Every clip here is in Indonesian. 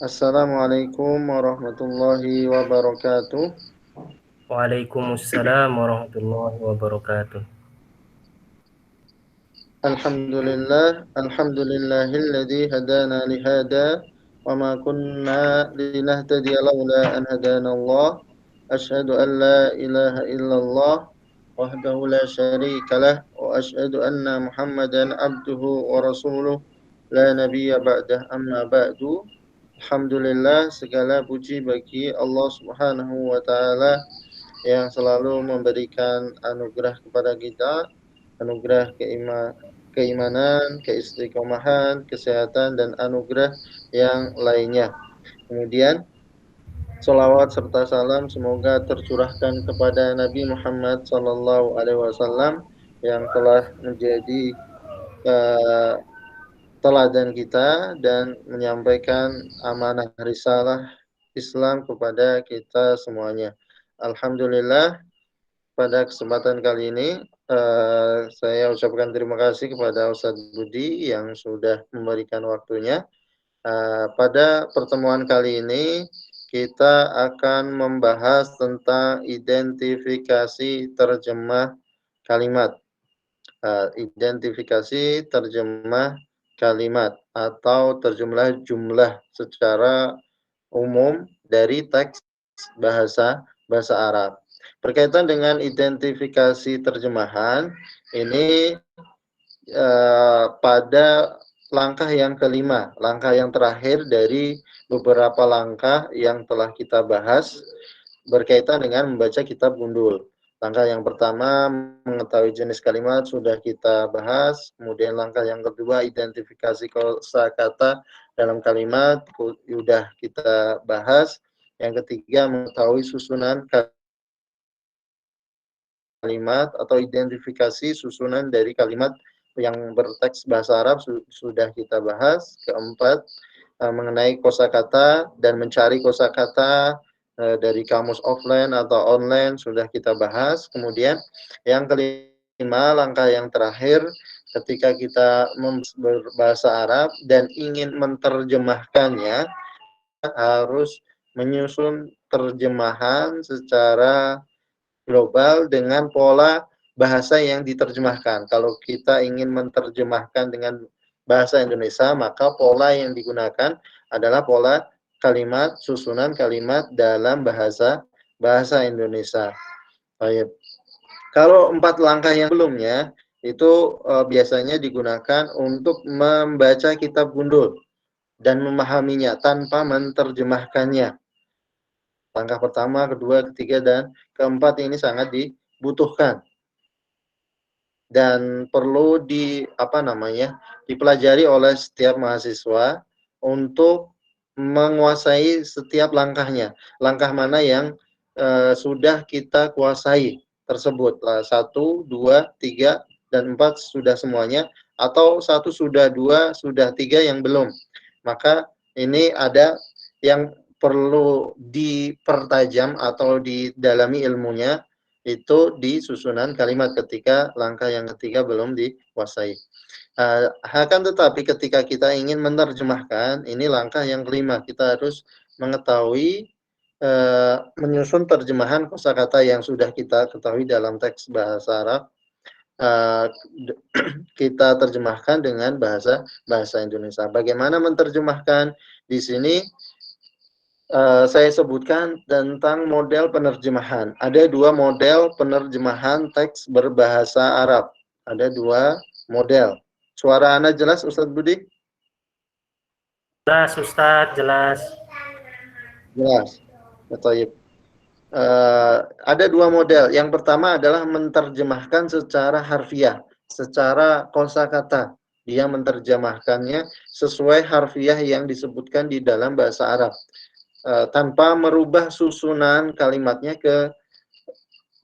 Assalamualaikum warahmatullahi wabarakatuh. Waalaikumsalam warahmatullahi wabarakatuh. Alhamdulillahilladzi hadana lihada wa ma kunna linahtadiya laula an hadanallah. Asyhadu an la ilaha illallah wahdahu la syarikalah wa asyhadu anna Muhammadan abduhu wa rasuluh la nabiyya ba'dah amma ba'du. Alhamdulillah, segala puji bagi Allah Subhanahu wa taala yang selalu memberikan anugerah kepada kita, anugerah keimanan, keistiqomahan, kesehatan, dan anugerah yang lainnya. Kemudian, salawat serta salam semoga tercurahkan kepada Nabi Muhammad SAW yang telah menjadi uh, teladan kita dan menyampaikan amanah risalah Islam kepada kita semuanya. Alhamdulillah, pada kesempatan kali ini saya ucapkan terima kasih kepada Ustadz Budi yang sudah memberikan waktunya. Pada pertemuan kali ini kita akan membahas tentang identifikasi terjemah kalimat. Identifikasi terjemah kalimat atau terjemah jumlah secara umum dari teks bahasa Arab. Berkaitan dengan identifikasi terjemahan, ini pada langkah yang kelima, langkah yang terakhir dari beberapa langkah yang telah kita bahas berkaitan dengan membaca kitab gundul. Langkah yang pertama, mengetahui jenis kalimat sudah kita bahas. Kemudian langkah yang kedua, identifikasi kosakata dalam kalimat sudah kita bahas. Yang ketiga, mengetahui susunan kalimat atau identifikasi susunan dari kalimat yang berteks bahasa Arab sudah kita bahas. Keempat, mengenai kosakata dan mencari kosakata dari kamus offline atau online sudah kita bahas. Kemudian yang kelima, langkah yang terakhir ketika kita berbahasa Arab dan ingin menerjemahkannya, harus menyusun terjemahan secara global dengan pola bahasa yang diterjemahkan. Kalau kita ingin menerjemahkan dengan bahasa Indonesia, maka pola yang digunakan adalah pola kalimat, susunan kalimat dalam bahasa Indonesia. Baik. Kalau 4 langkah yang sebelumnya itu biasanya digunakan untuk membaca kitab gundul dan memahaminya tanpa menerjemahkannya. Langkah pertama, kedua, ketiga, dan keempat ini sangat dibutuhkan dan perlu dipelajari oleh setiap mahasiswa untuk menguasai setiap langkahnya. Langkah mana yang sudah kita kuasai tersebut. 1, 2, 3, dan 4 sudah semuanya, atau 1 sudah, 2 sudah, 3 yang belum. Maka ini ada yang perlu dipertajam atau didalami ilmunya, itu di susunan kalimat ketika langkah yang ketiga belum dikuasai. Akan tetapi ketika kita ingin menerjemahkan, ini langkah yang kelima, kita harus mengetahui menyusun terjemahan kosakata yang sudah kita ketahui dalam teks bahasa Arab, kita terjemahkan dengan bahasa Indonesia. Bagaimana menerjemahkan? Di sini saya sebutkan tentang model penerjemahan. Ada 2 model penerjemahan teks berbahasa Arab. Ada 2 model. Suara Anda jelas, Ustadz Budi? Jelas Ustadz, jelas. Jelas. Baik. Ada 2 model. Yang pertama adalah menerjemahkan secara harfiah, secara kosakata. Dia menerjemahkannya sesuai harfiah yang disebutkan di dalam bahasa Arab, tanpa merubah susunan kalimatnya ke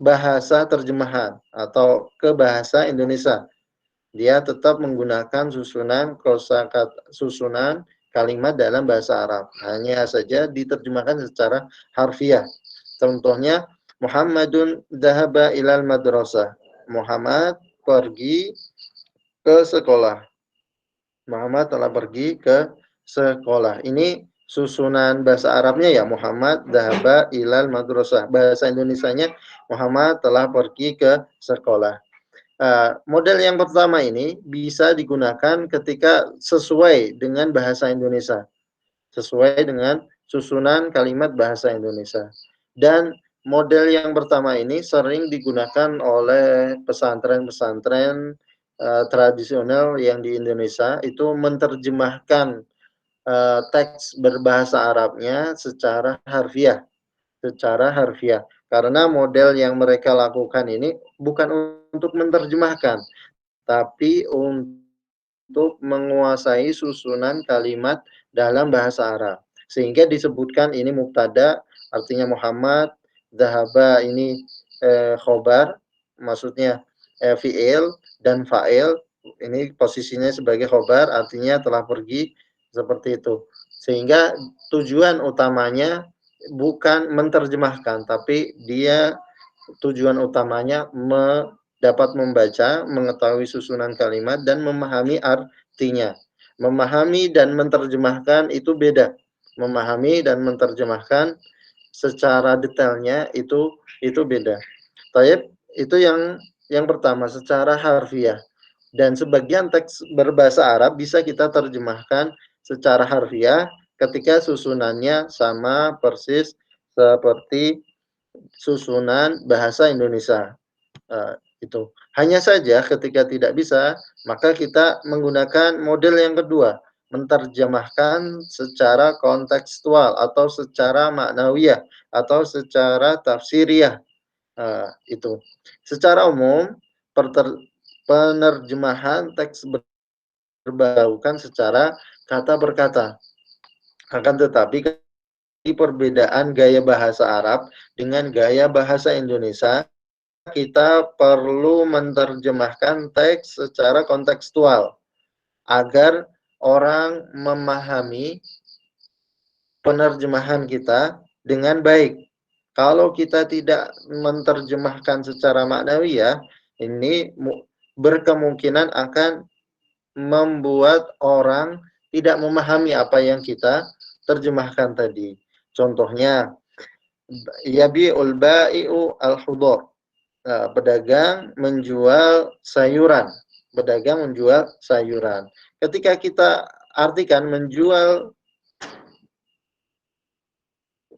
bahasa terjemahan atau ke bahasa Indonesia. Dia tetap menggunakan susunan kalimat dalam bahasa Arab. Hanya saja diterjemahkan secara harfiah. Contohnya, Muhammadun dhahaba ilal madrasah. Muhammad pergi ke sekolah. Muhammad telah pergi ke sekolah. Ini susunan bahasa Arabnya ya, Muhammad dhahaba ilal madrasah. Bahasa Indonesianya Muhammad telah pergi ke sekolah. Model yang pertama ini bisa digunakan ketika sesuai dengan bahasa Indonesia, sesuai dengan susunan kalimat bahasa Indonesia. Dan model yang pertama ini sering digunakan oleh pesantren-pesantren tradisional yang di Indonesia itu menerjemahkan teks berbahasa Arabnya secara harfiah. Karena model yang mereka lakukan ini bukan untuk menerjemahkan, tapi untuk menguasai susunan kalimat dalam bahasa Arab. Sehingga disebutkan ini mubtada, artinya Muhammad, dhahaba ini khobar, maksudnya fi'il, dan fa'il, ini posisinya sebagai khobar, artinya telah pergi, seperti itu. Sehingga tujuan utamanya bukan menerjemahkan, tapi dia tujuan utamanya dapat membaca, mengetahui susunan kalimat, dan memahami artinya. Memahami dan menerjemahkan itu beda. Memahami dan menerjemahkan secara detailnya itu beda. Taib, itu yang pertama, secara harfiah. Dan sebagian teks berbahasa Arab bisa kita terjemahkan secara harfiah ketika susunannya sama persis seperti susunan bahasa Indonesia. Itu. Hanya saja ketika tidak bisa, maka kita menggunakan model yang kedua, menerjemahkan secara kontekstual atau secara maknawiyah atau secara tafsiriyah. Itu. Secara umum, penerjemahan teks berbaukan secara kata per kata. Akan tetapi perbedaan gaya bahasa Arab dengan gaya bahasa Indonesia, kita perlu menerjemahkan teks secara kontekstual agar orang memahami penerjemahan kita dengan baik. Kalau kita tidak menerjemahkan secara maknawiyah, ini berkemungkinan akan membuat orang tidak memahami apa yang kita terjemahkan tadi. Contohnya, yabi'ul ba'i'u al-khudar. Pedagang menjual sayuran. Pedagang menjual sayuran. Ketika kita artikan menjual,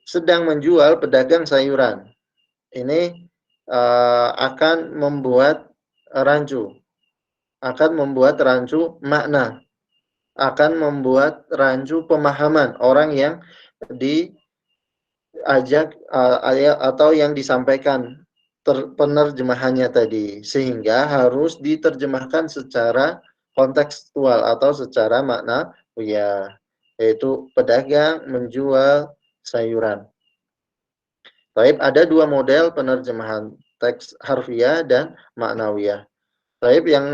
sedang menjual pedagang sayuran. Ini akan membuat rancu. Akan membuat rancu makna. Akan membuat rancu pemahaman orang yang diajak atau yang disampaikan penerjemahannya tadi, sehingga harus diterjemahkan secara kontekstual atau secara makna, ya, yaitu pedagang menjual sayuran. Baik, ada dua model penerjemahan, teks harfiah dan maknawiyah. Baik, yang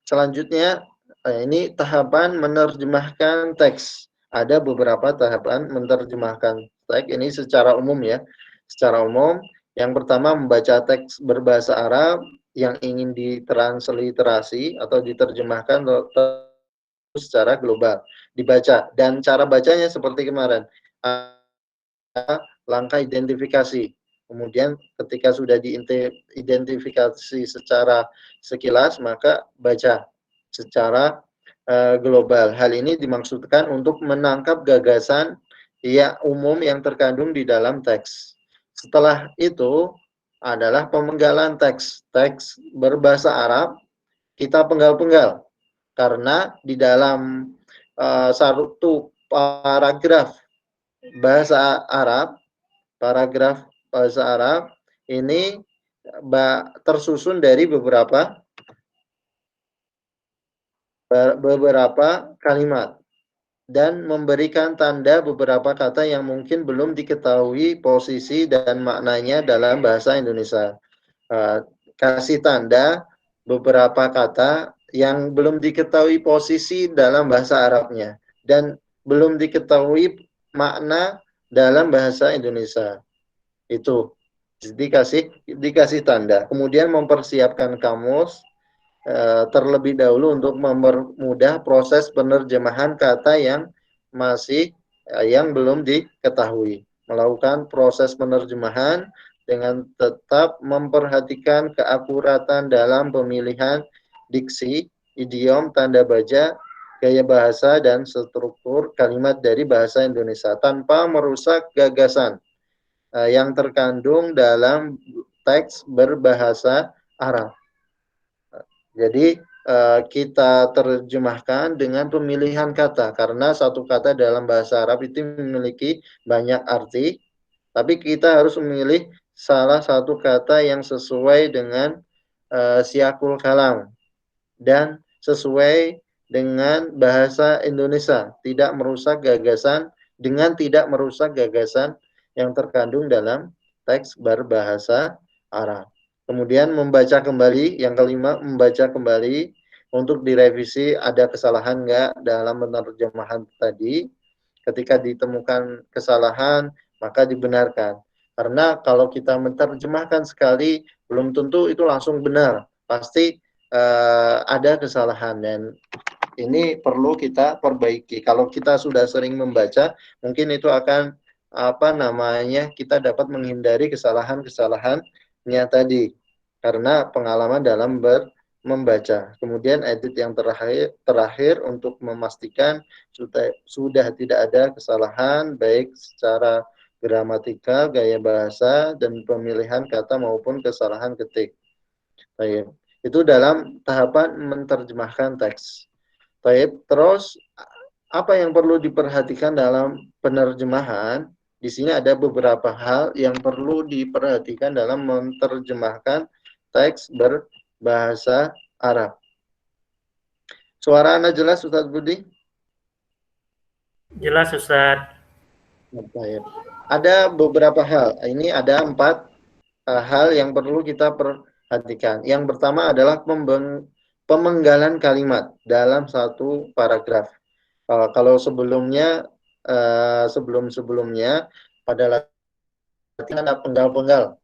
selanjutnya ini tahapan menerjemahkan teks. Ada beberapa tahapan menerjemahkan teks ini secara umum ya. Secara umum, yang pertama membaca teks berbahasa Arab yang ingin ditransliterasi atau diterjemahkan secara global. Dibaca, dan cara bacanya seperti kemarin. Langkah identifikasi. Kemudian ketika sudah diidentifikasi secara sekilas, maka baca secara global. Hal ini dimaksudkan untuk menangkap gagasan umum yang terkandung di dalam teks. Setelah itu adalah pemenggalan teks. Teks berbahasa Arab kita penggal-penggal, karena di dalam satu paragraf bahasa Arab, ini tersusun dari beberapa kalimat dan memberikan tanda beberapa kata yang mungkin belum diketahui posisi dan maknanya dalam bahasa Indonesia. Kasih tanda beberapa kata yang belum diketahui posisi dalam bahasa Arabnya dan belum diketahui makna dalam bahasa Indonesia. Itu dikasih tanda. Kemudian mempersiapkan kamus terlebih dahulu untuk mempermudah proses penerjemahan kata yang masih yang belum diketahui. Melakukan proses penerjemahan dengan tetap memperhatikan keakuratan dalam pemilihan diksi, idiom, tanda baca, gaya bahasa, dan struktur kalimat dari bahasa Indonesia tanpa merusak gagasan yang terkandung dalam teks berbahasa Arab. Jadi kita terjemahkan dengan pemilihan kata karena satu kata dalam bahasa Arab itu memiliki banyak arti, tapi kita harus memilih salah satu kata yang sesuai dengan siakul kalam dan sesuai dengan bahasa Indonesia, tidak merusak gagasan yang terkandung dalam teks berbahasa Arab. Kemudian membaca kembali, yang kelima membaca kembali untuk direvisi ada kesalahan nggak dalam penerjemahan tadi. Ketika ditemukan kesalahan, maka dibenarkan. Karena kalau kita menerjemahkan sekali, belum tentu itu langsung benar. Pasti ada kesalahan dan ini perlu kita perbaiki. Kalau kita sudah sering membaca, mungkin itu akan kita dapat menghindari kesalahan-kesalahannya tadi karena pengalaman dalam membaca. Kemudian edit yang terakhir untuk memastikan sudah tidak ada kesalahan baik secara gramatikal, gaya bahasa, dan pemilihan kata maupun kesalahan ketik. Baik. Itu dalam tahapan menerjemahkan teks. Baik. Terus apa yang perlu diperhatikan dalam penerjemahan? Di sini ada beberapa hal yang perlu diperhatikan dalam menerjemahkan teks berbahasa Arab. Suara Anda jelas, Ustaz Budi? Jelas, Ustaz. Baik. Ada beberapa hal. Ini ada 4 hal yang perlu kita perhatikan. Yang pertama adalah pemenggalan kalimat dalam satu paragraf. Kalau sebelumnya sebelum-sebelumnya pada latihan ada penggal-penggal.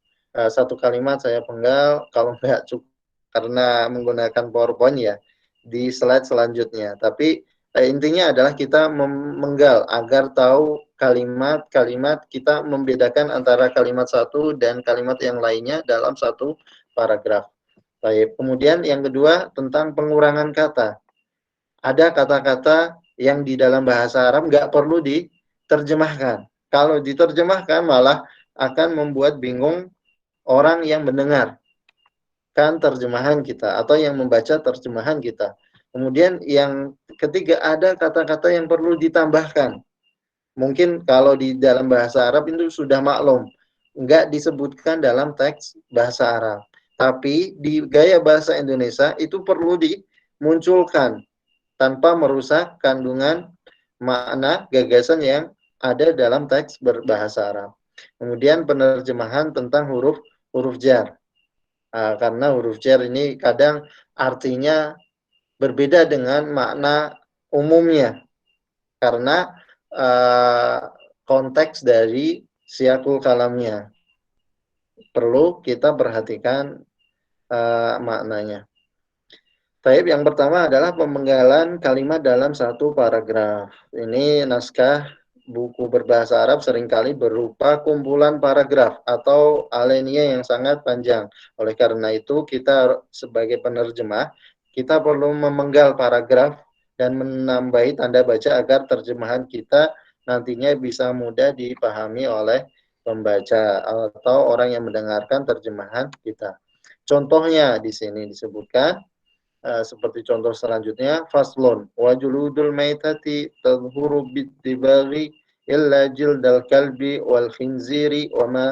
Satu kalimat saya penggal, kalau enggak cukup karena menggunakan PowerPoint ya di slide selanjutnya. Tapi intinya adalah kita memenggal agar tahu kalimat-kalimat, kita membedakan antara kalimat satu dan kalimat yang lainnya dalam satu paragraf. Baik. Kemudian yang kedua tentang pengurangan kata. Ada kata-kata yang di dalam bahasa Arab nggak perlu diterjemahkan. Kalau diterjemahkan malah akan membuat bingung orang yang mendengar kan terjemahan kita atau yang membaca terjemahan kita. Kemudian yang ketiga ada kata-kata yang perlu ditambahkan. Mungkin kalau di dalam bahasa Arab itu sudah maklum, nggak disebutkan dalam teks bahasa Arab. Tapi di gaya bahasa Indonesia itu perlu dimunculkan tanpa merusak kandungan makna gagasan yang ada dalam teks berbahasa Arab. Kemudian penerjemahan tentang huruf jar. Karena huruf jar ini kadang artinya berbeda dengan makna umumnya. Karena konteks dari siakul kalamnya. Perlu kita perhatikan maknanya. Taib yang pertama adalah pemenggalan kalimat dalam satu paragraf. Ini naskah buku berbahasa Arab seringkali berupa kumpulan paragraf atau alinea yang sangat panjang. Oleh karena itu, kita sebagai penerjemah, kita perlu memenggal paragraf dan menambahi tanda baca agar terjemahan kita nantinya bisa mudah dipahami oleh pembaca atau orang yang mendengarkan terjemahan kita. Contohnya di sini disebutkan, seperti contoh selanjutnya, faslun wa juludul maitati tadhuru bittibaghi illa jildal kalbi wal khinziri wa ma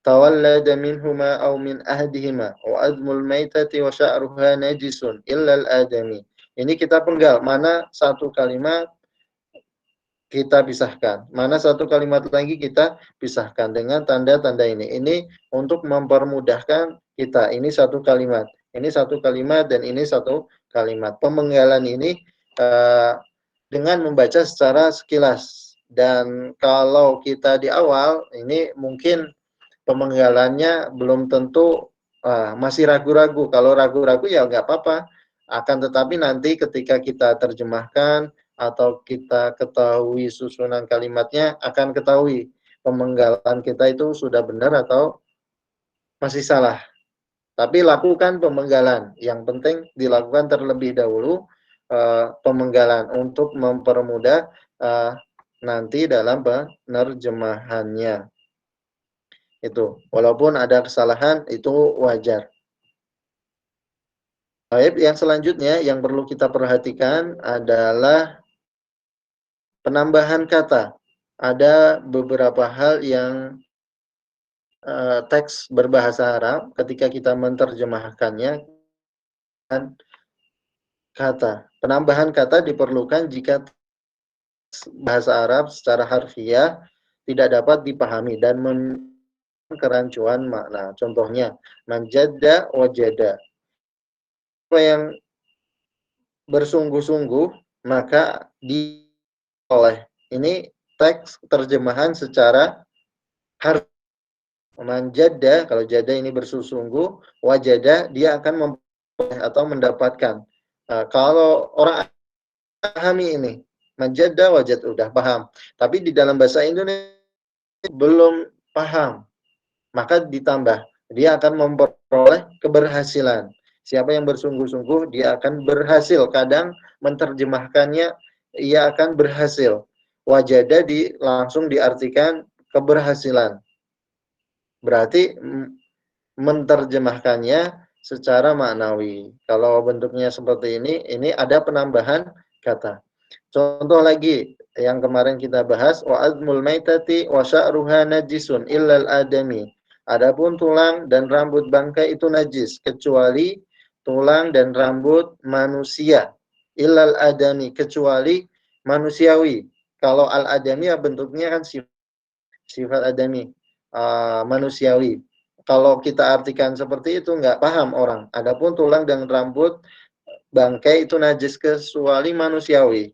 tawallada minhuma aw min ahdihima wa admul maitati wa sya'ruha najisun illa al adami. Ini kita penggal, mana satu kalimat kita pisahkan, mana satu kalimat lagi kita pisahkan dengan tanda-tanda ini. Ini untuk mempermudahkan kita. Ini satu kalimat. Ini satu kalimat dan ini satu kalimat. Pemenggalan ini dengan membaca secara sekilas. Dan kalau kita di awal, ini mungkin pemenggalannya belum tentu masih ragu-ragu. Kalau ragu-ragu ya nggak apa-apa. Akan tetapi nanti ketika kita terjemahkan, atau kita ketahui susunan kalimatnya, akan ketahui pemenggalan kita itu sudah benar atau masih salah. Tapi lakukan pemenggalan. Yang penting dilakukan terlebih dahulu pemenggalan untuk mempermudah nanti dalam penerjemahannya. Itu, walaupun ada kesalahan itu wajar. Baik, yang selanjutnya yang perlu kita perhatikan adalah penambahan kata. Ada beberapa hal yang teks berbahasa Arab ketika kita menerjemahkannya kan kata. Penambahan kata diperlukan jika bahasa Arab secara harfiah tidak dapat dipahami dan kerancuan makna. Contohnya, manjada wajada. Apa yang bersungguh-sungguh maka oleh ini teks terjemahan secara harfiah. Manjada, kalau jada ini bersungguh, wajada dia akan memperoleh atau mendapatkan. Kalau orang pahami ini, manjada wajad udah paham. Tapi di dalam bahasa Indonesia belum paham, maka ditambah. Dia akan memperoleh keberhasilan. Siapa yang bersungguh-sungguh, dia akan berhasil. Kadang menerjemahkannya, ia akan berhasil. Wajada langsung diartikan keberhasilan. Berarti menerjemahkannya secara maknawi. Kalau bentuknya seperti ini ada penambahan kata. Contoh lagi yang kemarin kita bahas, wa azmul maitati wa sya'ruha najisun illal adami. Adapun tulang dan rambut bangkai itu najis kecuali tulang dan rambut manusia. Illal adami, kecuali manusiawi. Kalau al adami ya bentuknya kan sifat adami, manusiawi. Kalau kita artikan seperti itu nggak paham orang. Adapun tulang dan rambut bangkai itu najis kecuali manusiawi.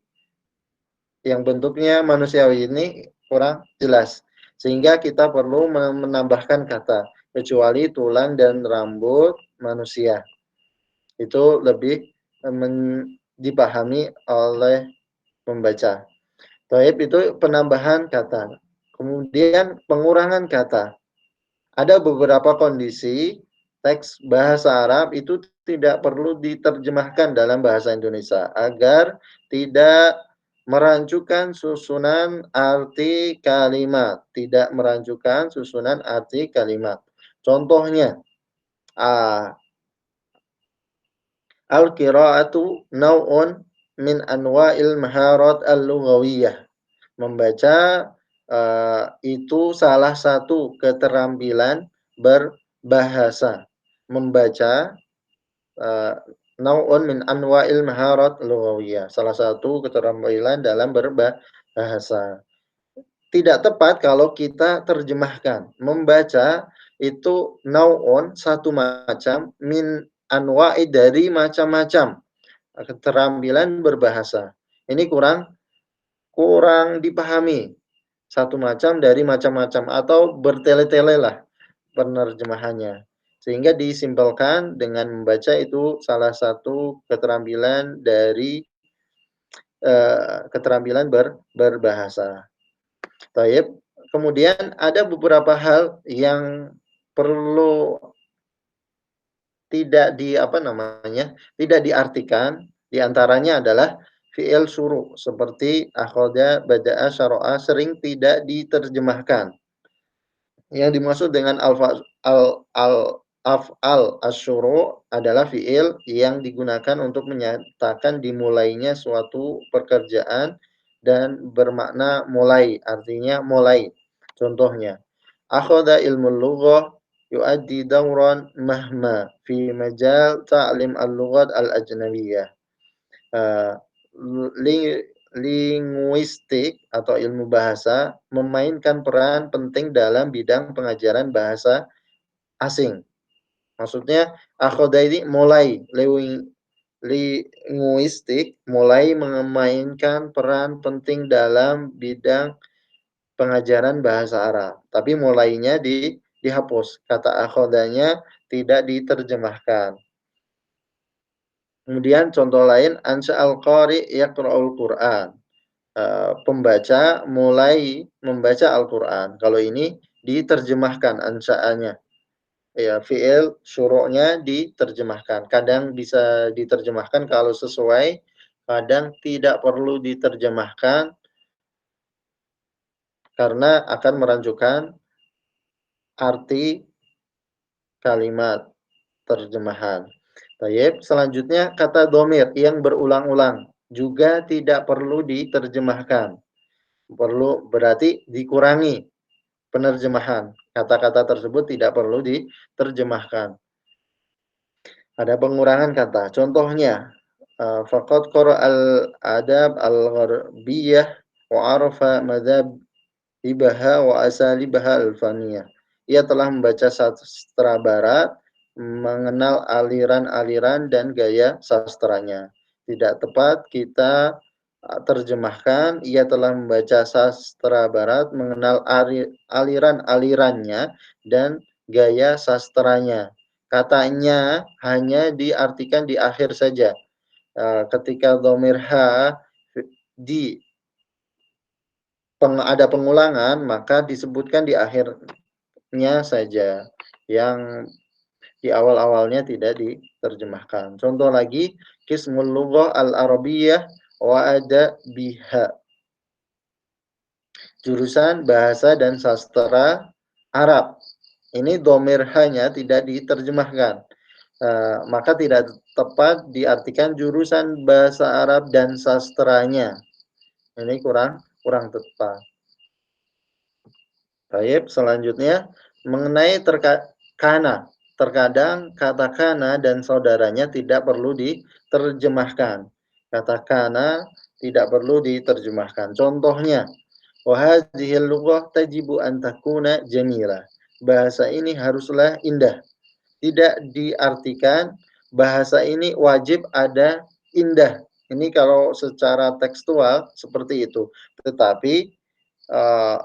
Yang bentuknya manusiawi ini kurang jelas. Sehingga kita perlu menambahkan kata kecuali tulang dan rambut manusia. Itu lebih dipahami oleh pembaca. Taib itu penambahan kata. Kemudian pengurangan kata. Ada beberapa kondisi teks bahasa Arab itu tidak perlu diterjemahkan dalam bahasa Indonesia agar tidak merancukan susunan arti kalimat, tidak merancukan susunan arti kalimat. Contohnya, al-qira'atu naw'un min anwa'il maharat al-lughawiyah. Membaca itu salah satu keterampilan berbahasa. Membaca nau'un min anwa'il maharat lughawiyah. Salah satu keterampilan dalam berbahasa. Tidak tepat kalau kita terjemahkan. Membaca itu nau'un satu macam min anwa'i dari macam-macam keterampilan berbahasa. Ini kurang dipahami. Satu macam dari macam-macam atau bertele-tele lah penerjemahannya. Sehingga disimpelkan dengan membaca itu salah satu keterampilan dari keterampilan berbahasa. Taib. Kemudian ada beberapa hal yang perlu tidak tidak diartikan. Di antaranya adalah fi'il syuru seperti akhoda, bada'a, syara'a sering tidak diterjemahkan. Yang dimaksud dengan af'al asyuru adalah fi'il yang digunakan untuk menyatakan dimulainya suatu pekerjaan dan bermakna mulai, artinya mulai. Contohnya, akhoda ilmu lughah yuaddi dawran mahma fi majal ta'lim al-lughat al-ajnabiyah. Linguistik atau ilmu bahasa memainkan peran penting dalam bidang pengajaran bahasa asing. Maksudnya akhoda ini mulai, linguistik mulai memainkan peran penting dalam bidang pengajaran bahasa Arab. Tapi mulainya dihapus. Kata akhodanya tidak diterjemahkan. Kemudian contoh lain, ansa'al qari yaqra'ul Qur'an. Pembaca mulai membaca Al-Qur'an. Kalau ini diterjemahkan ansa'anya. Ya, fi'il syuru'nya diterjemahkan. Kadang bisa diterjemahkan kalau sesuai, kadang tidak perlu diterjemahkan karena akan merancukan arti kalimat terjemahan. Baik, selanjutnya kata domir yang berulang-ulang juga tidak perlu diterjemahkan. Perlu berarti dikurangi penerjemahan. Kata-kata tersebut tidak perlu diterjemahkan. Ada pengurangan kata. Contohnya, faqad qara'al adab al-gharbiyah wa arafa madhabibaha wa asalibaha al-faniyah. Ia telah membaca sastra barat, mengenal aliran-aliran dan gaya sastranya. Tidak tepat kita terjemahkan, ia telah membaca sastra barat, mengenal aliran-alirannya dan gaya sastranya. Katanya hanya diartikan di akhir saja. Ketika dhamir ha di ada pengulangan, maka disebutkan di akhirnya saja. Yang di awal-awalnya tidak diterjemahkan. Contoh lagi, Qismul Lughah Al-Arabiyyah wa Adabiha. Jurusan Bahasa dan Sastra Arab. Ini dhamir hanya tidak diterjemahkan. Maka tidak tepat diartikan jurusan Bahasa Arab dan sastranya. Ini kurang tepat. Baik, selanjutnya mengenai kana. Terkadang kata kana dan saudaranya tidak perlu diterjemahkan. Kata kana tidak perlu diterjemahkan. Contohnya, wa hadhil lughah tajibu an takuna jamila. Bahasa ini haruslah indah. Tidak diartikan bahasa ini wajib ada indah. Ini kalau secara tekstual seperti itu. Tetapi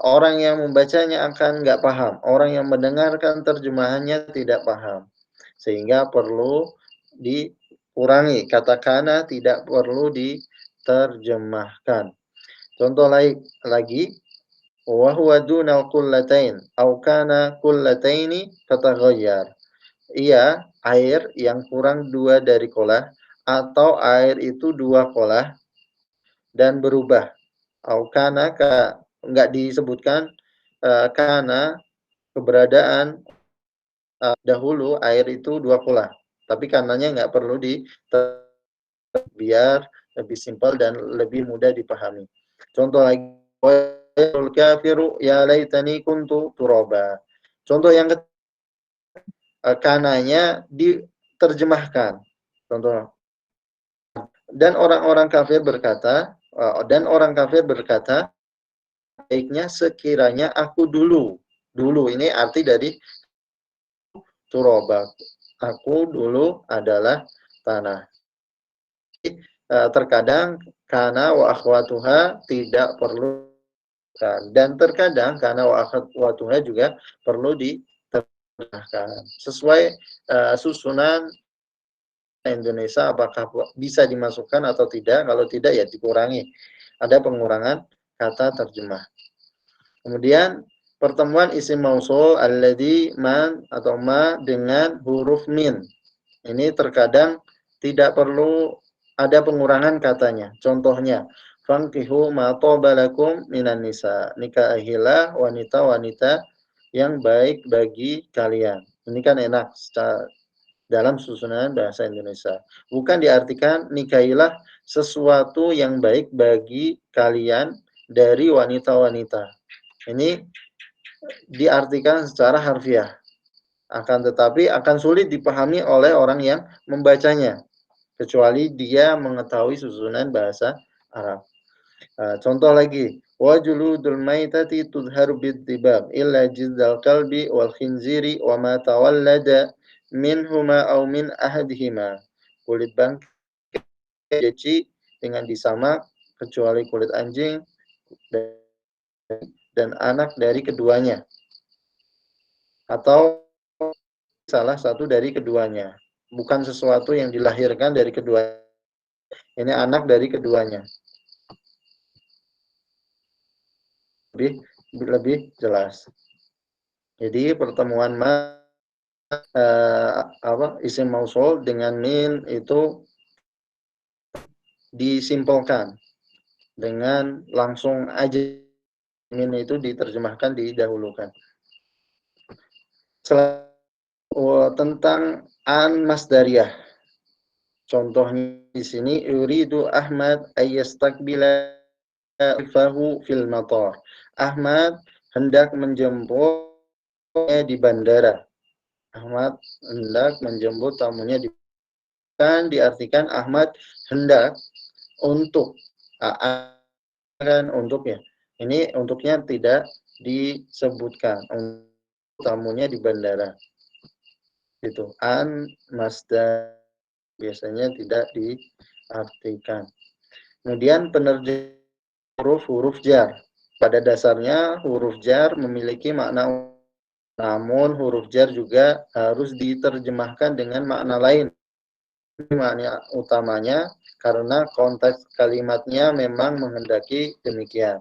orang yang membacanya akan nggak paham. Orang yang mendengarkan terjemahannya tidak paham. Sehingga perlu dikurangi. Kata kana tidak perlu diterjemahkan. Contoh lagi, wa huwa dunal qullatain au kana qullataini fataghayyar. Ia air yang kurang 2 dari kolah atau air itu 2 kolah dan berubah. Au kana enggak disebutkan kana keberadaan dahulu air itu 2 kolah. Tapi kananya enggak perlu biar lebih simpel dan lebih mudah dipahami. Contoh lagi, wal kafiru ya laitani kuntu turaba. Contoh yang kananya diterjemahkan. Contoh, dan orang kafir berkata, baiknya sekiranya aku dulu ini arti dari turaba. Aku dulu adalah tanah. Terkadang kana wa akhwatuha tidak perlu, dan terkadang kana wa akhwatuha juga perlu diterjemahkan. Sesuai susunan Indonesia apakah bisa dimasukkan atau tidak. Kalau tidak ya dikurangi. Ada pengurangan kata terjemah. Kemudian pertemuan isim mausul alladzi man atau ma dengan huruf min. Ini terkadang tidak perlu ada pengurangan katanya. Contohnya, fankihu ma tobalakum minan nisa. Nikahilah wanita-wanita yang baik bagi kalian. Ini kan enak dalam susunan bahasa Indonesia. Bukan diartikan nikahilah sesuatu yang baik bagi kalian dari wanita-wanita. Ini diartikan secara harfiah. Akan tetapi akan sulit dipahami oleh orang yang membacanya, kecuali dia mengetahui susunan bahasa Arab. Contoh lagi, wa juludul maitati tudharu biddibab illa jizdal kalbi wal khinziri wa ma tawallada minhuma aw min ahadihima. Kulit bangkai dicuci dengan disamak kecuali kulit anjing dan anak dari keduanya, atau salah satu dari keduanya. bukan sesuatu yang dilahirkan dari kedua. Ini anak dari keduanya. Lebih jelas. Jadi pertemuan isim mausul dengan min itu disimpulkan dengan langsung aja, min itu diterjemahkan, didahulukan. Tentang an masdariyah. Contohnya di sini yuridu Ahmad ayyastakbila fahu fil matar. Ahmad hendak menjemputnya di bandara. Ahmad hendak menjemput tamunya di kan diartikan Ahmad hendak untuk untuk ya. Ini untuknya tidak disebutkan, tamunya di bandara. Itu an masdar biasanya tidak diartikan. Kemudian penerjemah huruf jar. Pada dasarnya huruf jar memiliki makna, namun huruf jar juga harus diterjemahkan dengan makna lain. Makna utamanya karena konteks kalimatnya memang menghendaki demikian.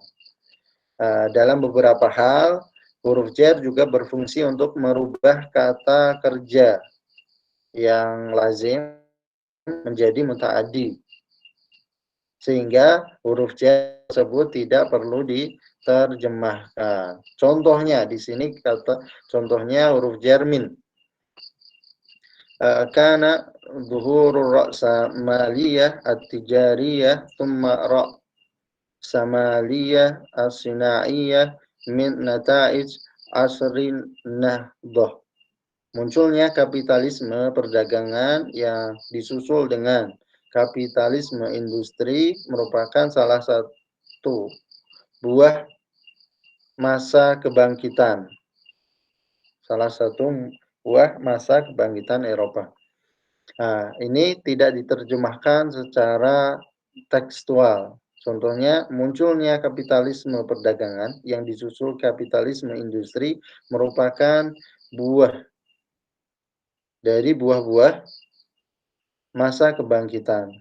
Dalam beberapa hal, huruf jar juga berfungsi untuk merubah kata kerja yang lazim menjadi mutaaddi, sehingga huruf jar tersebut tidak perlu diterjemahkan. Contohnya di sini contohnya huruf jar min. Kana zuhurur ra'samaliyah at-tijariyah thumma ra'samaliyah as-sinaiyah min nata'ij asrin nahdah. Munculnya kapitalisme perdagangan yang disusul dengan kapitalisme industri merupakan salah satu buah masa kebangkitan. Salah satu buah masa kebangkitan Eropa. Nah, ini tidak diterjemahkan secara tekstual. Contohnya, munculnya kapitalisme perdagangan yang disusul kapitalisme industri merupakan buah dari buah-buah masa kebangkitan.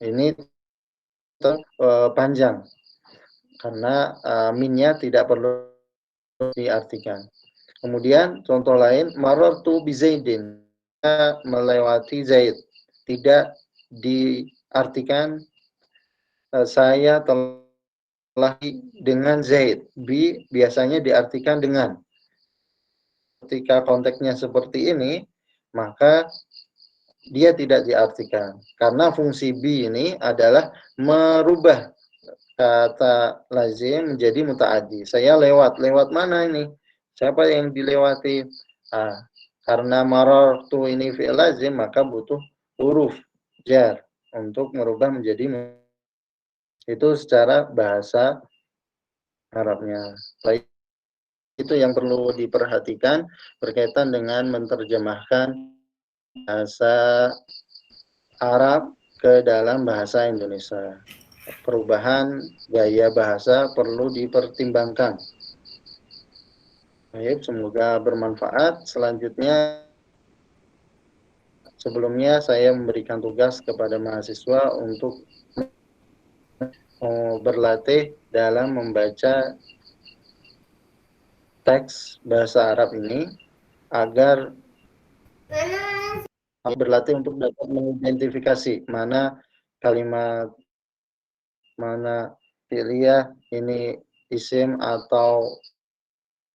Ini panjang karena minnya tidak perlu diartikan. Kemudian contoh lain, marartu bi Zaidin, melewati Zaid. Tidak diartikan saya telah dengan Zaid. Bi biasanya diartikan dengan. Ketika konteksnya seperti ini, maka dia tidak diartikan. Karena fungsi bi ini adalah merubah kata lazim menjadi mutaaddi. Saya lewat mana ini? Siapa yang dilewati? Karena marartu ini fi'il lazim, maka butuh huruf jar untuk merubah menjadi itu secara bahasa Arabnya. Baik, itu yang perlu diperhatikan berkaitan dengan menerjemahkan bahasa Arab ke dalam bahasa Indonesia. Perubahan gaya bahasa perlu dipertimbangkan. Baik, semoga bermanfaat. Selanjutnya, sebelumnya saya memberikan tugas kepada mahasiswa untuk berlatih dalam membaca teks bahasa Arab ini agar berlatih untuk dapat mengidentifikasi mana kalimat, mana fi'liyah, ini isim atau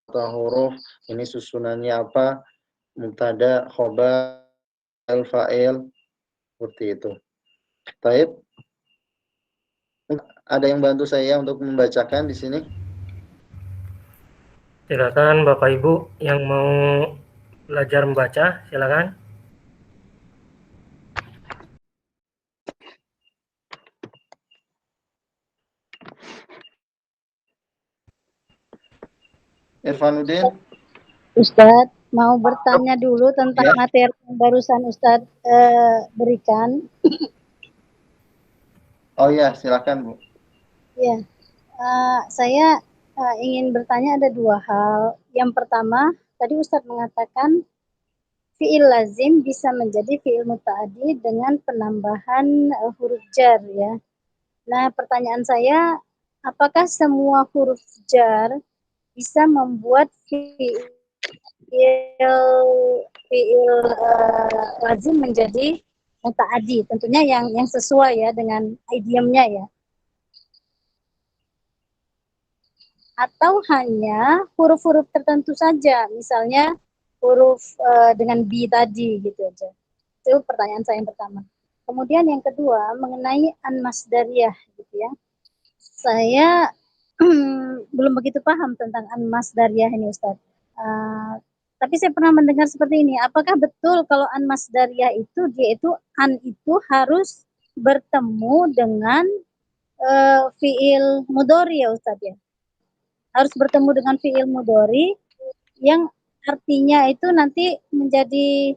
huruf, ini susunannya apa, mubtada, khobar, fa'il, seperti itu. Baik. Ada yang bantu saya untuk membacakan di sini? Silakan Bapak Ibu yang mau belajar membaca, silakan. Irfanuddin? Ustadz, mau bertanya dulu tentang materi yang barusan Ustadz berikan. Oh ya, silakan Bu. Ya, saya ingin bertanya ada dua hal. Yang pertama, tadi Ustadz mengatakan fiil lazim bisa menjadi fiil muta'addi dengan penambahan huruf jar ya. Nah, pertanyaan saya, apakah semua huruf jar bisa membuat fiil lazim menjadi muta'addi? Tentunya yang sesuai ya dengan idiomnya ya. Atau hanya huruf-huruf tertentu saja, misalnya huruf dengan B tadi gitu aja. Itu pertanyaan saya yang pertama. Kemudian yang kedua mengenai an-masdariyah gitu ya. Saya belum begitu paham tentang an-masdariyah ini Ustaz. Tapi saya pernah mendengar seperti ini. Apakah betul kalau an-masdariyah itu dia itu an itu harus bertemu dengan fiil mudhari ya Ustaz ya? Harus bertemu dengan fiil mudhari yang artinya itu nanti menjadi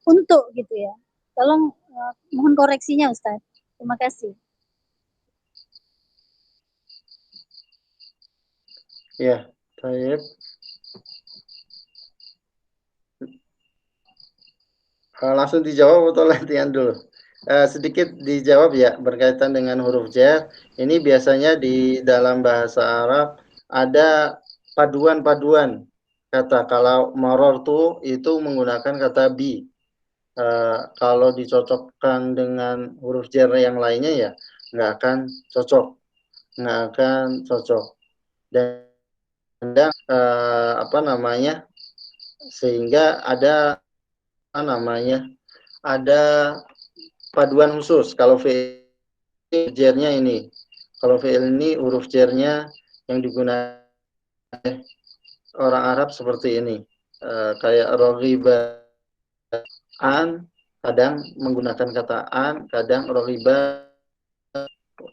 untuk gitu ya. Tolong mohon koreksinya Ustaz. Terima kasih. Ya, baik. Langsung dijawab atau latihan dulu? Sedikit dijawab ya berkaitan dengan huruf jar. Ini biasanya di dalam bahasa Arab ada paduan-paduan kata. Kalau marortu itu menggunakan kata bi. Kalau dicocokkan dengan huruf jar yang lainnya ya nggak akan cocok, Dan apa namanya? Sehingga ada ada paduan khusus. Kalau fiil jar-nya ini, kalau fiil ini huruf jar-nya yang digunakan orang Arab seperti ini, kayak roghiba an, kadang menggunakan kata an, kadang roghiba,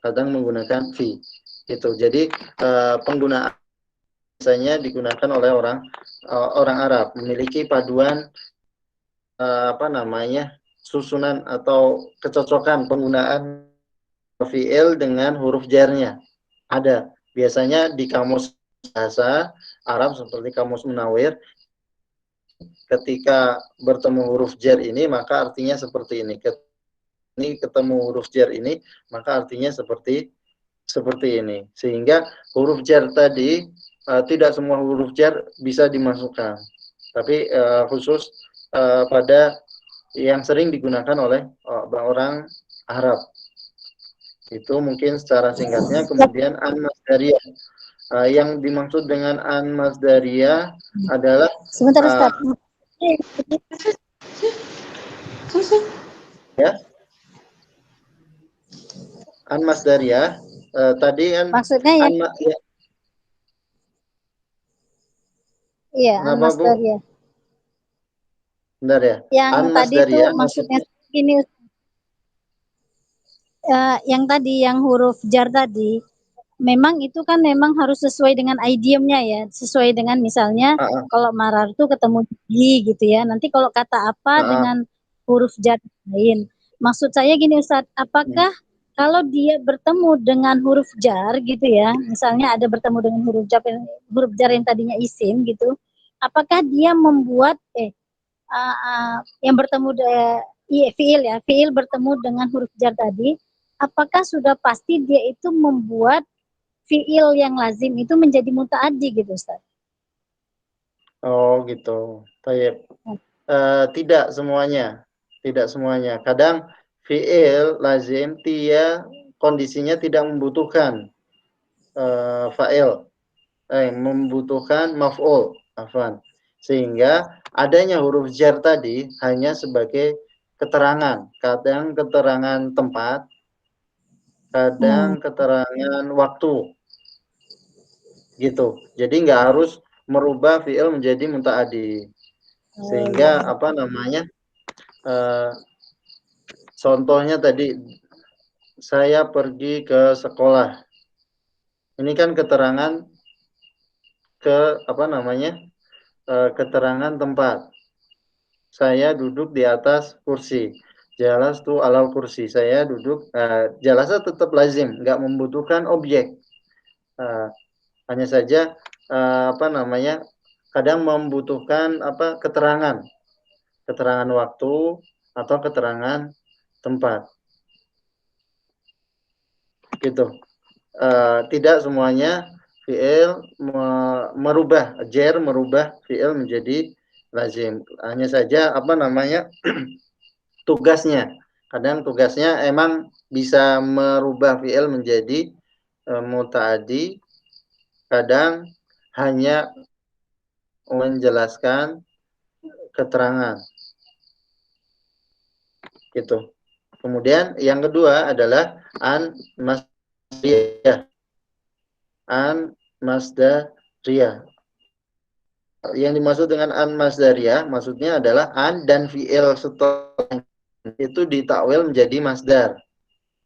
kadang menggunakan fi. Itu. Jadi penggunaan biasanya digunakan oleh orang Arab, memiliki paduan susunan atau kecocokan penggunaan fiil dengan huruf jarnya. Ada. Biasanya di kamus bahasa Arab seperti kamus Munawir, ketika bertemu huruf jar ini maka artinya seperti ini. Ini ketemu huruf jar ini maka artinya seperti ini. Sehingga huruf jar tadi tidak semua huruf jar bisa dimasukkan. Tapi khusus pada yang sering digunakan oleh orang Arab. Itu mungkin secara singkatnya. Kemudian an-masdariyah. Yang dimaksud dengan an-masdariyah adalah sebentar Ustaz. Ya. An-masdariyah tadi kan maksudnya ya. Iya, an-masdariyah. Benar ya? Yang tadi itu maksudnya gini, yang tadi yang huruf jar tadi, memang itu kan memang harus sesuai dengan idiomnya ya, sesuai dengan misalnya kalau marar itu ketemu di gitu ya. Nanti kalau kata apa dengan huruf jar lain. Maksud saya gini Ustaz, apakah kalau dia bertemu dengan huruf jar gitu ya, misalnya ada bertemu dengan huruf jar yang tadinya isim gitu, apakah dia membuat yang bertemu fiil bertemu dengan huruf jar tadi, apakah sudah pasti dia itu membuat fiil yang lazim itu menjadi muta'addi gitu Ustaz? Oh gitu. Baik. Tidak semuanya. Kadang fiil lazim dia kondisinya tidak membutuhkan fa'il, membutuhkan maf'ul, sehingga adanya huruf jar tadi hanya sebagai keterangan, kadang keterangan tempat, kadang keterangan waktu, gitu. Jadi nggak harus merubah fiil menjadi muta'addi. Sehingga contohnya tadi saya pergi ke sekolah. Ini kan keterangan keterangan tempat. Saya duduk di atas kursi. Jalas tu alal kursi. Saya duduk. Jalasnya tetap lazim, nggak membutuhkan objek. Hanya saja kadang membutuhkan keterangan. keterangan waktu atau keterangan tempat. Gitu. Tidak semuanya fi'il merubah fi'il menjadi lazim. Hanya saja tugasnya. Kadang tugasnya emang bisa merubah fi'il menjadi muta'addi, kadang hanya menjelaskan keterangan. Gitu. Kemudian yang kedua adalah an masdariyah. An masdariyah. Yang dimaksud dengan an masdariyah maksudnya adalah an dan fi'il setelah itu ditakwil menjadi masdar.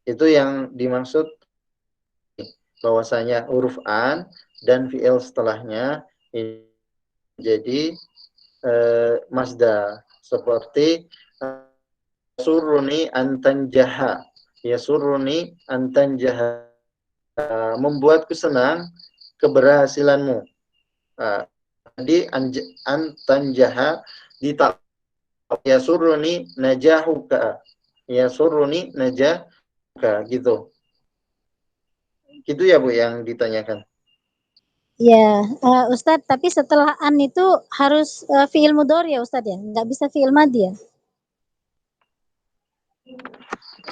Itu yang dimaksud, bahwasanya huruf an dan fi'il setelahnya jadi masdar. Seperti yasurruni antanjaha. Yasurruni antanjaha. Membuatku senang keberhasilanmu. Jadi antanjaha ditak yasurruni najahuka. Yasurruni najahuka gitu. Gitu ya Bu yang ditanyakan. Ya, Ustadz, tapi setelah an itu harus fi'il mudhari ya Ustadz ya? Nggak bisa fi'il madhi ya?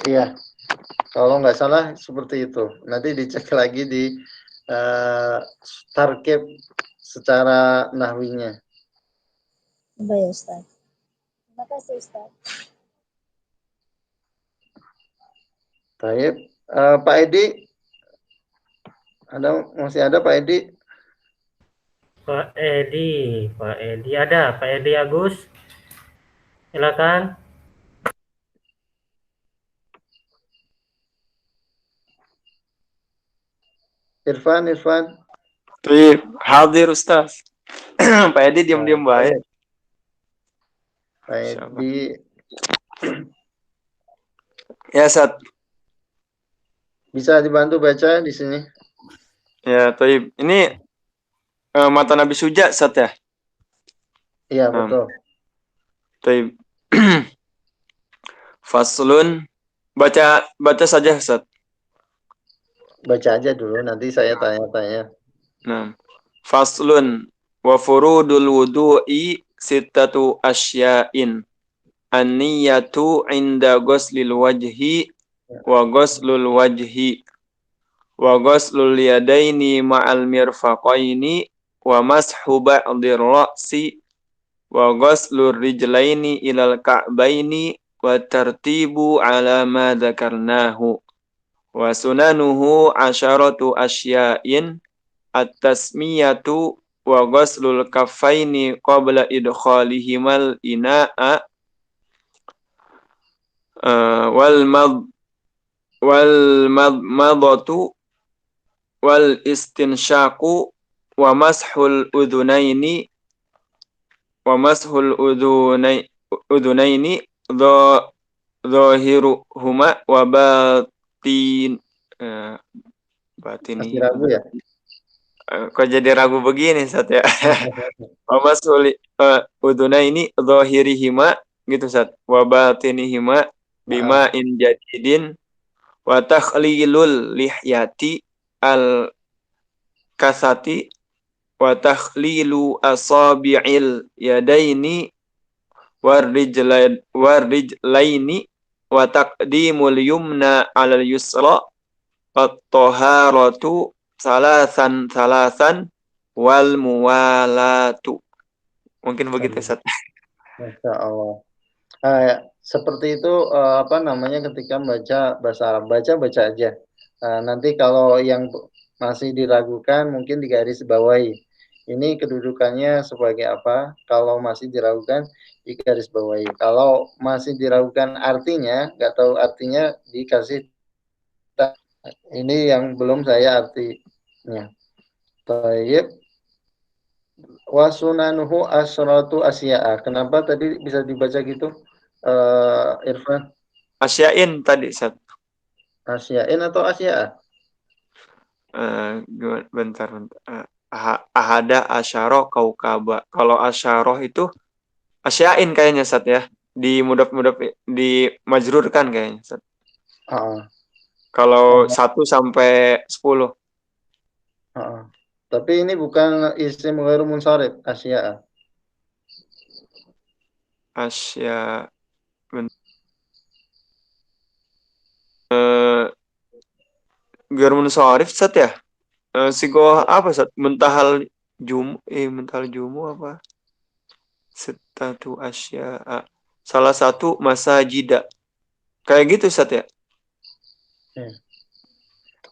Iya. Kalau nggak salah seperti itu. Nanti dicek lagi di tarkib secara nahwinya. Baik Ustadz. Terima kasih Ustadz. Baik. Pak Edi, masih ada Pak Edi? Pak Edi ada, Pak Edi Agus. Silakan. Irfan. Baik, hadir Ustaz. Pak Edi diam-diam baik. Pak Edi. Ya, Ustaz. Bisa dibantu baca di sini? Ya, Taib. Ini mata Nabi Suja, Ustaz ya? Iya, betul. Taib. Faslun. Baca saja, Ustaz. Baca aja dulu, nanti saya tanya-tanya. Nah. Faslun. Wa furudul wudu'i sittatu asya'in. An-niyatu inda ghuslil wajhi wa ghuslul wajhi wa ghuslul yadaini ma'al mirfaqaini wa mashu ba'dir ra'si wa ghuslur rijlaini ilal ka'baini wa tartibu ala ma dzakarnahu wa sunanuhu asyaratu asya'in at-tasmiyatu wa ghuslul kaffaini qabla idkhalihimal ina'a wal madmadatu wal istinsyaku wa mashul udunaini zahiruhuma wa batini. Masih ragu ya? Kok jadi ragu begini Sat ya? Wa mashul udunaini zahirihima gitu Sat. Wa batinihima bima in jadidin wa takhlilul lihyati al kasati wa takhlilu asabi'il yadaini warrijlaini wa taqdimul yumna 'alal yusra at-taharatu salasan wal muwalatu. Mungkin begitu Ustaz. Masya Allah. Seperti itu ketika baca bahasa Arab, baca aja. Nanti kalau yang masih diragukan mungkin digarisbawahi. Ini kedudukannya sebagai apa? Kalau masih diragukan digarisbawahi. Kalau masih diragukan artinya, nggak tahu artinya, dikasih. Ini yang belum saya artinya. Baik. Wasunanuhu asratu asya'a. Kenapa tadi bisa dibaca gitu? Irfan. Asya'in tadi, Ustaz. Asya'in atau asya'a? Bentar. Ahada asyara kaukaba. Kalau asyara itu asyain kayaknya Sat ya. Di mudaf di majrurkan kayaknya Sat. Kalau 1 sampai 10. Tapi ini bukan isim ghairu munsharif, asya'a. Asya ghairu munsharif Sat ya. Sigoh apa Sat? Muntahal jumu apa? Setatu asya'a. Salah satu masajida. Kayak gitu Sat ya.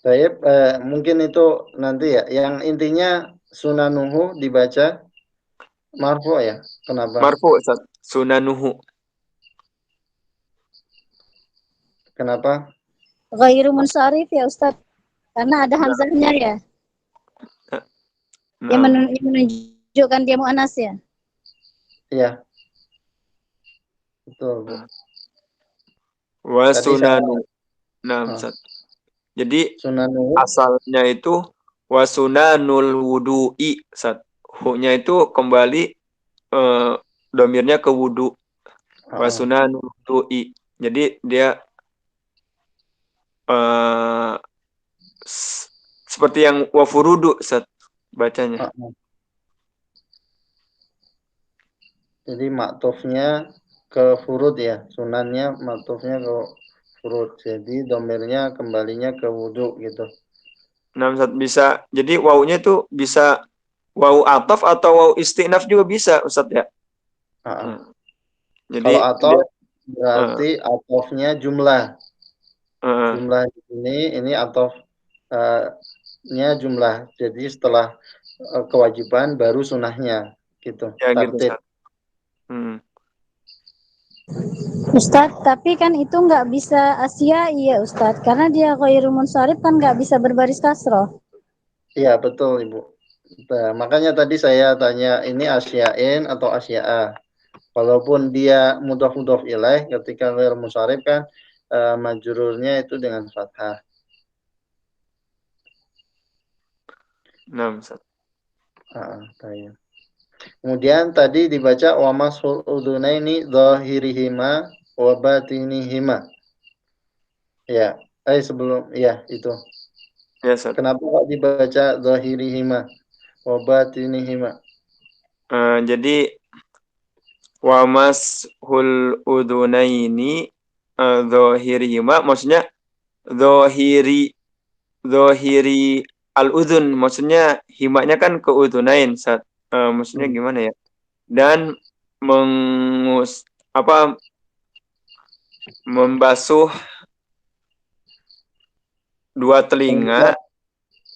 Baik, mungkin itu nanti ya. Yang intinya sunanuhu dibaca marfu ya. Kenapa? Marfu Sat. Sunanuhu. Kenapa? Ghairu munsharif ya Ustaz. Karena ada hamzahnya ya. Yang menunjukkan dia mu'annas ya. Iya. Betul, Bu. Wa Tadi sunanu. Nah, Ustaz. Jadi sunanuhu asalnya itu wa sunanul wudu'i, Ustaz. Hu-nya itu kembali domirnya ke wudu. Wa sunanul wudu'i. Jadi dia seperti yang wa furudu, Ustaz, bacanya. Jadi maktufnya ke furud ya, sunannya maktufnya ke furud. Jadi domirnya kembalinya ke wudu gitu. Nah, Ustaz, bisa. Jadi wawunya itu bisa wawu ataf atau wawu istinaf juga bisa, Ustaz ya. Jadi kalau atof berarti atofnya jumlah. Jumlah di sini ini atofnya jumlah. Jadi setelah kewajiban baru sunahnya gitu. Ya gitu, Tartib. Ustaz. Ustadz, tapi kan itu nggak bisa Asia, iya Ustadz, karena dia ghairu munsharif kan nggak bisa berbaris kasroh. Iya betul Ibu. Nah, makanya tadi saya tanya ini asya'in atau asya'a. Walaupun dia mudhaf ilaih, ketika ghairu munsharif kan majrurnya itu dengan fathah. Nah, Ustaz. Kemudian tadi dibaca wa mashul udhunaini dhahirihima wa batinihima. Ya, sebelum itu. Ya, Ustaz. Kenapa kok dibaca dhahirihima wa batinihima? Jadi wa mashul udhunaini dhahirihima maksudnya dhahiri al-udhun, maksudnya himanya kan ke udhunain, Ustaz. Maksudnya gimana ya? Dan membasuh dua telinga,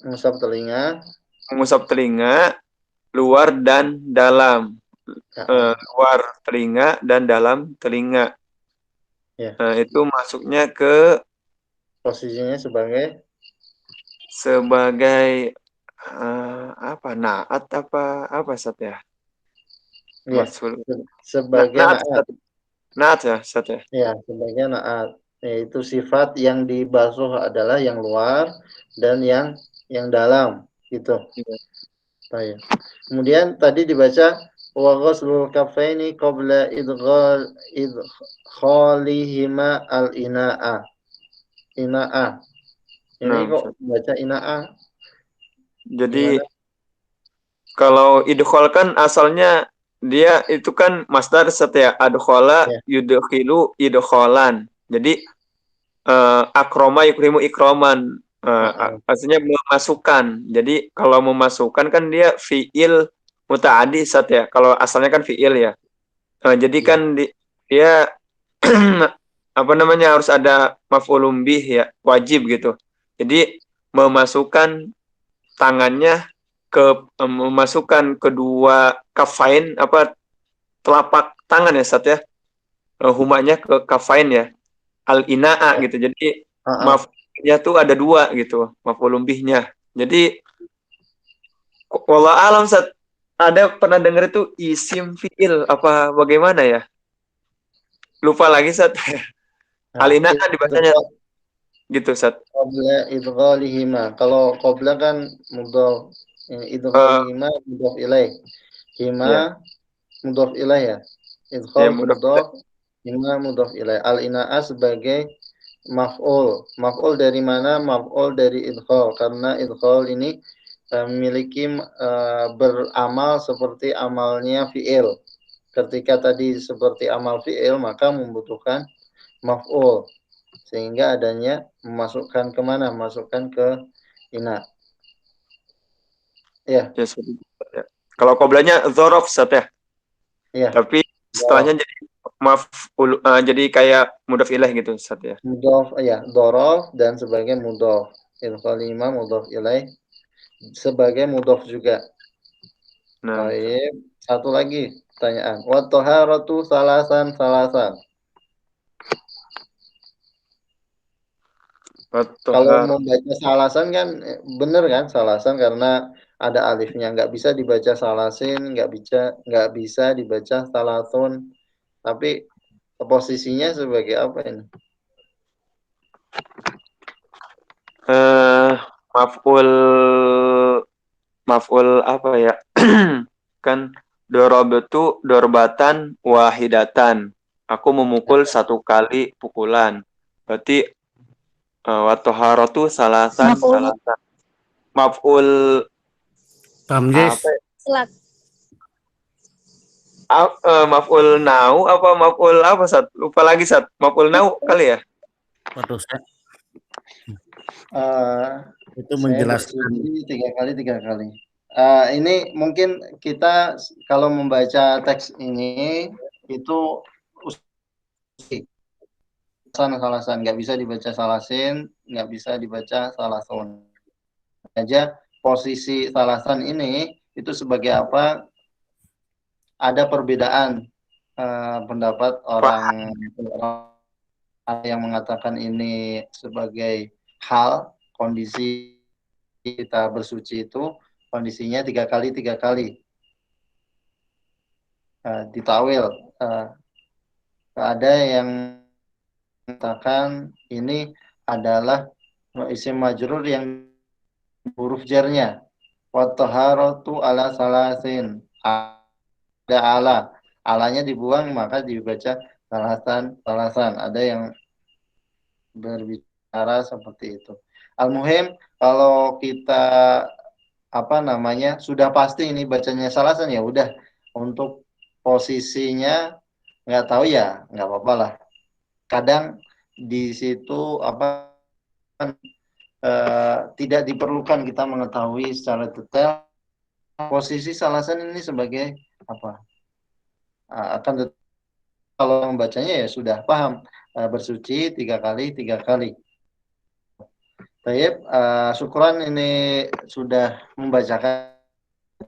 mengusap telinga luar dan dalam, luar telinga dan dalam telinga. Itu masuknya ke posisinya sebagai apa? Naat apa Ustaz ya? Sebagai naat ya, Ustaz ya. Ya, sebagai naat. Yaitu sifat yang dibasuh adalah yang luar dan yang dalam gitu. Baik. Kemudian tadi dibaca wa ghaslul kaffaini qabla idkhalihima al-ina'a. Ina'a. Ini kok baca ina'a? Jadi kalau idkhal kan asalnya dia itu kan masdar setia adkhala yudkhilu idkhalan. Jadi akroma yukrimu ikroman. Artinya memasukkan. Jadi kalau memasukkan kan dia fiil muta'addi ya. Kalau asalnya kan fiil ya. Jadi kan dia harus ada maf'ulun bih ya, wajib gitu. Jadi memasukkan tangannya memasukkan kedua kafain telapak tangan ya Sat ya. Humanya ke kafain ya. Al-ina'a gitu. Jadi maf'ulnya tuh ada dua gitu, maf'ulun bihnya. Jadi wallah alam Sat, ada pernah dengar itu isim fiil apa bagaimana ya? Lupa lagi Sat. Al-ina'a dibacanya gitu Sat. Qabla idghalihima. Kalau qabla kan mudhaf. Idghalihima mudhaf ilaih. Hima mudhaf ilaih ya. Idkhal mudah. mudhaf, ina mudhaf ilaih. Al-ina'ah sebagai maf'ul. Maf'ul dari mana? Maf'ul dari idkhal. Karena idkhal ini memiliki beramal seperti amalnya fi'il. Ketika tadi seperti amal fi'il, maka membutuhkan maf'ul. Sehingga adanya memasukkan kemana? Memasukkan ke ina. Ya. Ya, seperti itu, ya. Kalau qoblanya dzaraf Ustaz ya. Ya. Tapi setelahnya jadi jadi kayak mudhaf ilaih gitu Ustaz ya. Mudhaf, ya, dzaraf dan sebagai mudhaf. Idkhal lima mudhaf ilaih sebagai mudhaf juga. Nah, Baik, satu lagi pertanyaan. Wa taharatu salasan. Kalau membaca salasan kan benar kan salasan karena ada alifnya, nggak bisa dibaca salasin, nggak bisa dibaca salasun. Tapi posisinya sebagai apa ini? maf'ul apa ya? Kan dorobatu dorbatan wahidatan. Aku memukul satu kali pukulan. Berarti wa taharatu salasan. Maf'ul Tamjiz. apa ya? Selak. Maf'ul nau apa maf'ul apa Sat? Lupa lagi Sat. Maf'ul nau kali ya? Waduh, itu Saya menjelaskan bersuci tiga kali. Ini mungkin kita kalau membaca teks ini itu salasan nggak bisa dibaca salasin, nggak bisa dibaca salasun. Aja posisi salasan ini itu sebagai apa? Ada perbedaan pendapat orang yang mengatakan ini sebagai hal kondisi kita bersuci itu kondisinya tiga kali ditawil. Ada yang mengatakan ini adalah isim majrur yang huruf jarnya wa taharatu ala salasin. Ada alanya dibuang maka dibaca salasan. Ada yang berbicara seperti itu. Al-muhim kalau kita sudah pasti ini bacanya salasan ya udah, untuk posisinya nggak tahu ya nggak apa-apa lah. Kadang di situ tidak diperlukan kita mengetahui secara detail posisi salasan ini sebagai apa. Akan kalau membacanya ya sudah paham, bersuci tiga kali. Baik, syukuran ini sudah membacakan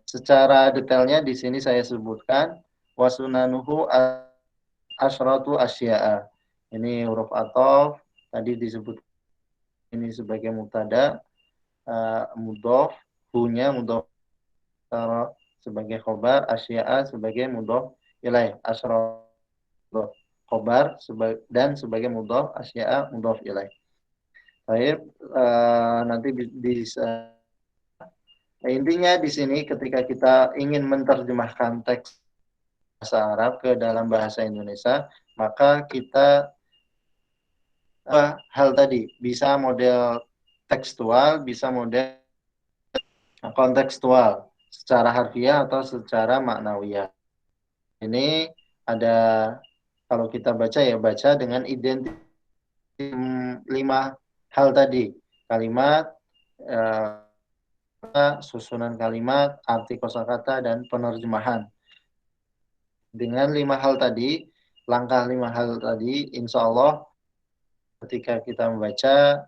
secara detailnya di sini saya sebutkan wasunanuhu asyratu asya'a. Ini huruf athof tadi disebut ini sebagai mubtada, mudhof, hunya mudhof sebagai khobar, asya'a sebagai mudhof ilaih, asyratu khobar dan sebagai mudhof, asya'a mudhof ilaih. Baik, nanti bisa. Intinya di sini ketika kita ingin menerjemahkan teks bahasa Arab ke dalam bahasa Indonesia, maka kita hal tadi bisa model tekstual, bisa model kontekstual, secara harfiah atau secara maknawiyah. Ini ada kalau kita baca ya baca dengan identik 5 hal tadi, kalimat, susunan kalimat, arti kosakata dan penerjemahan. Dengan 5 hal tadi, langkah 5 hal tadi, insya Allah ketika kita membaca,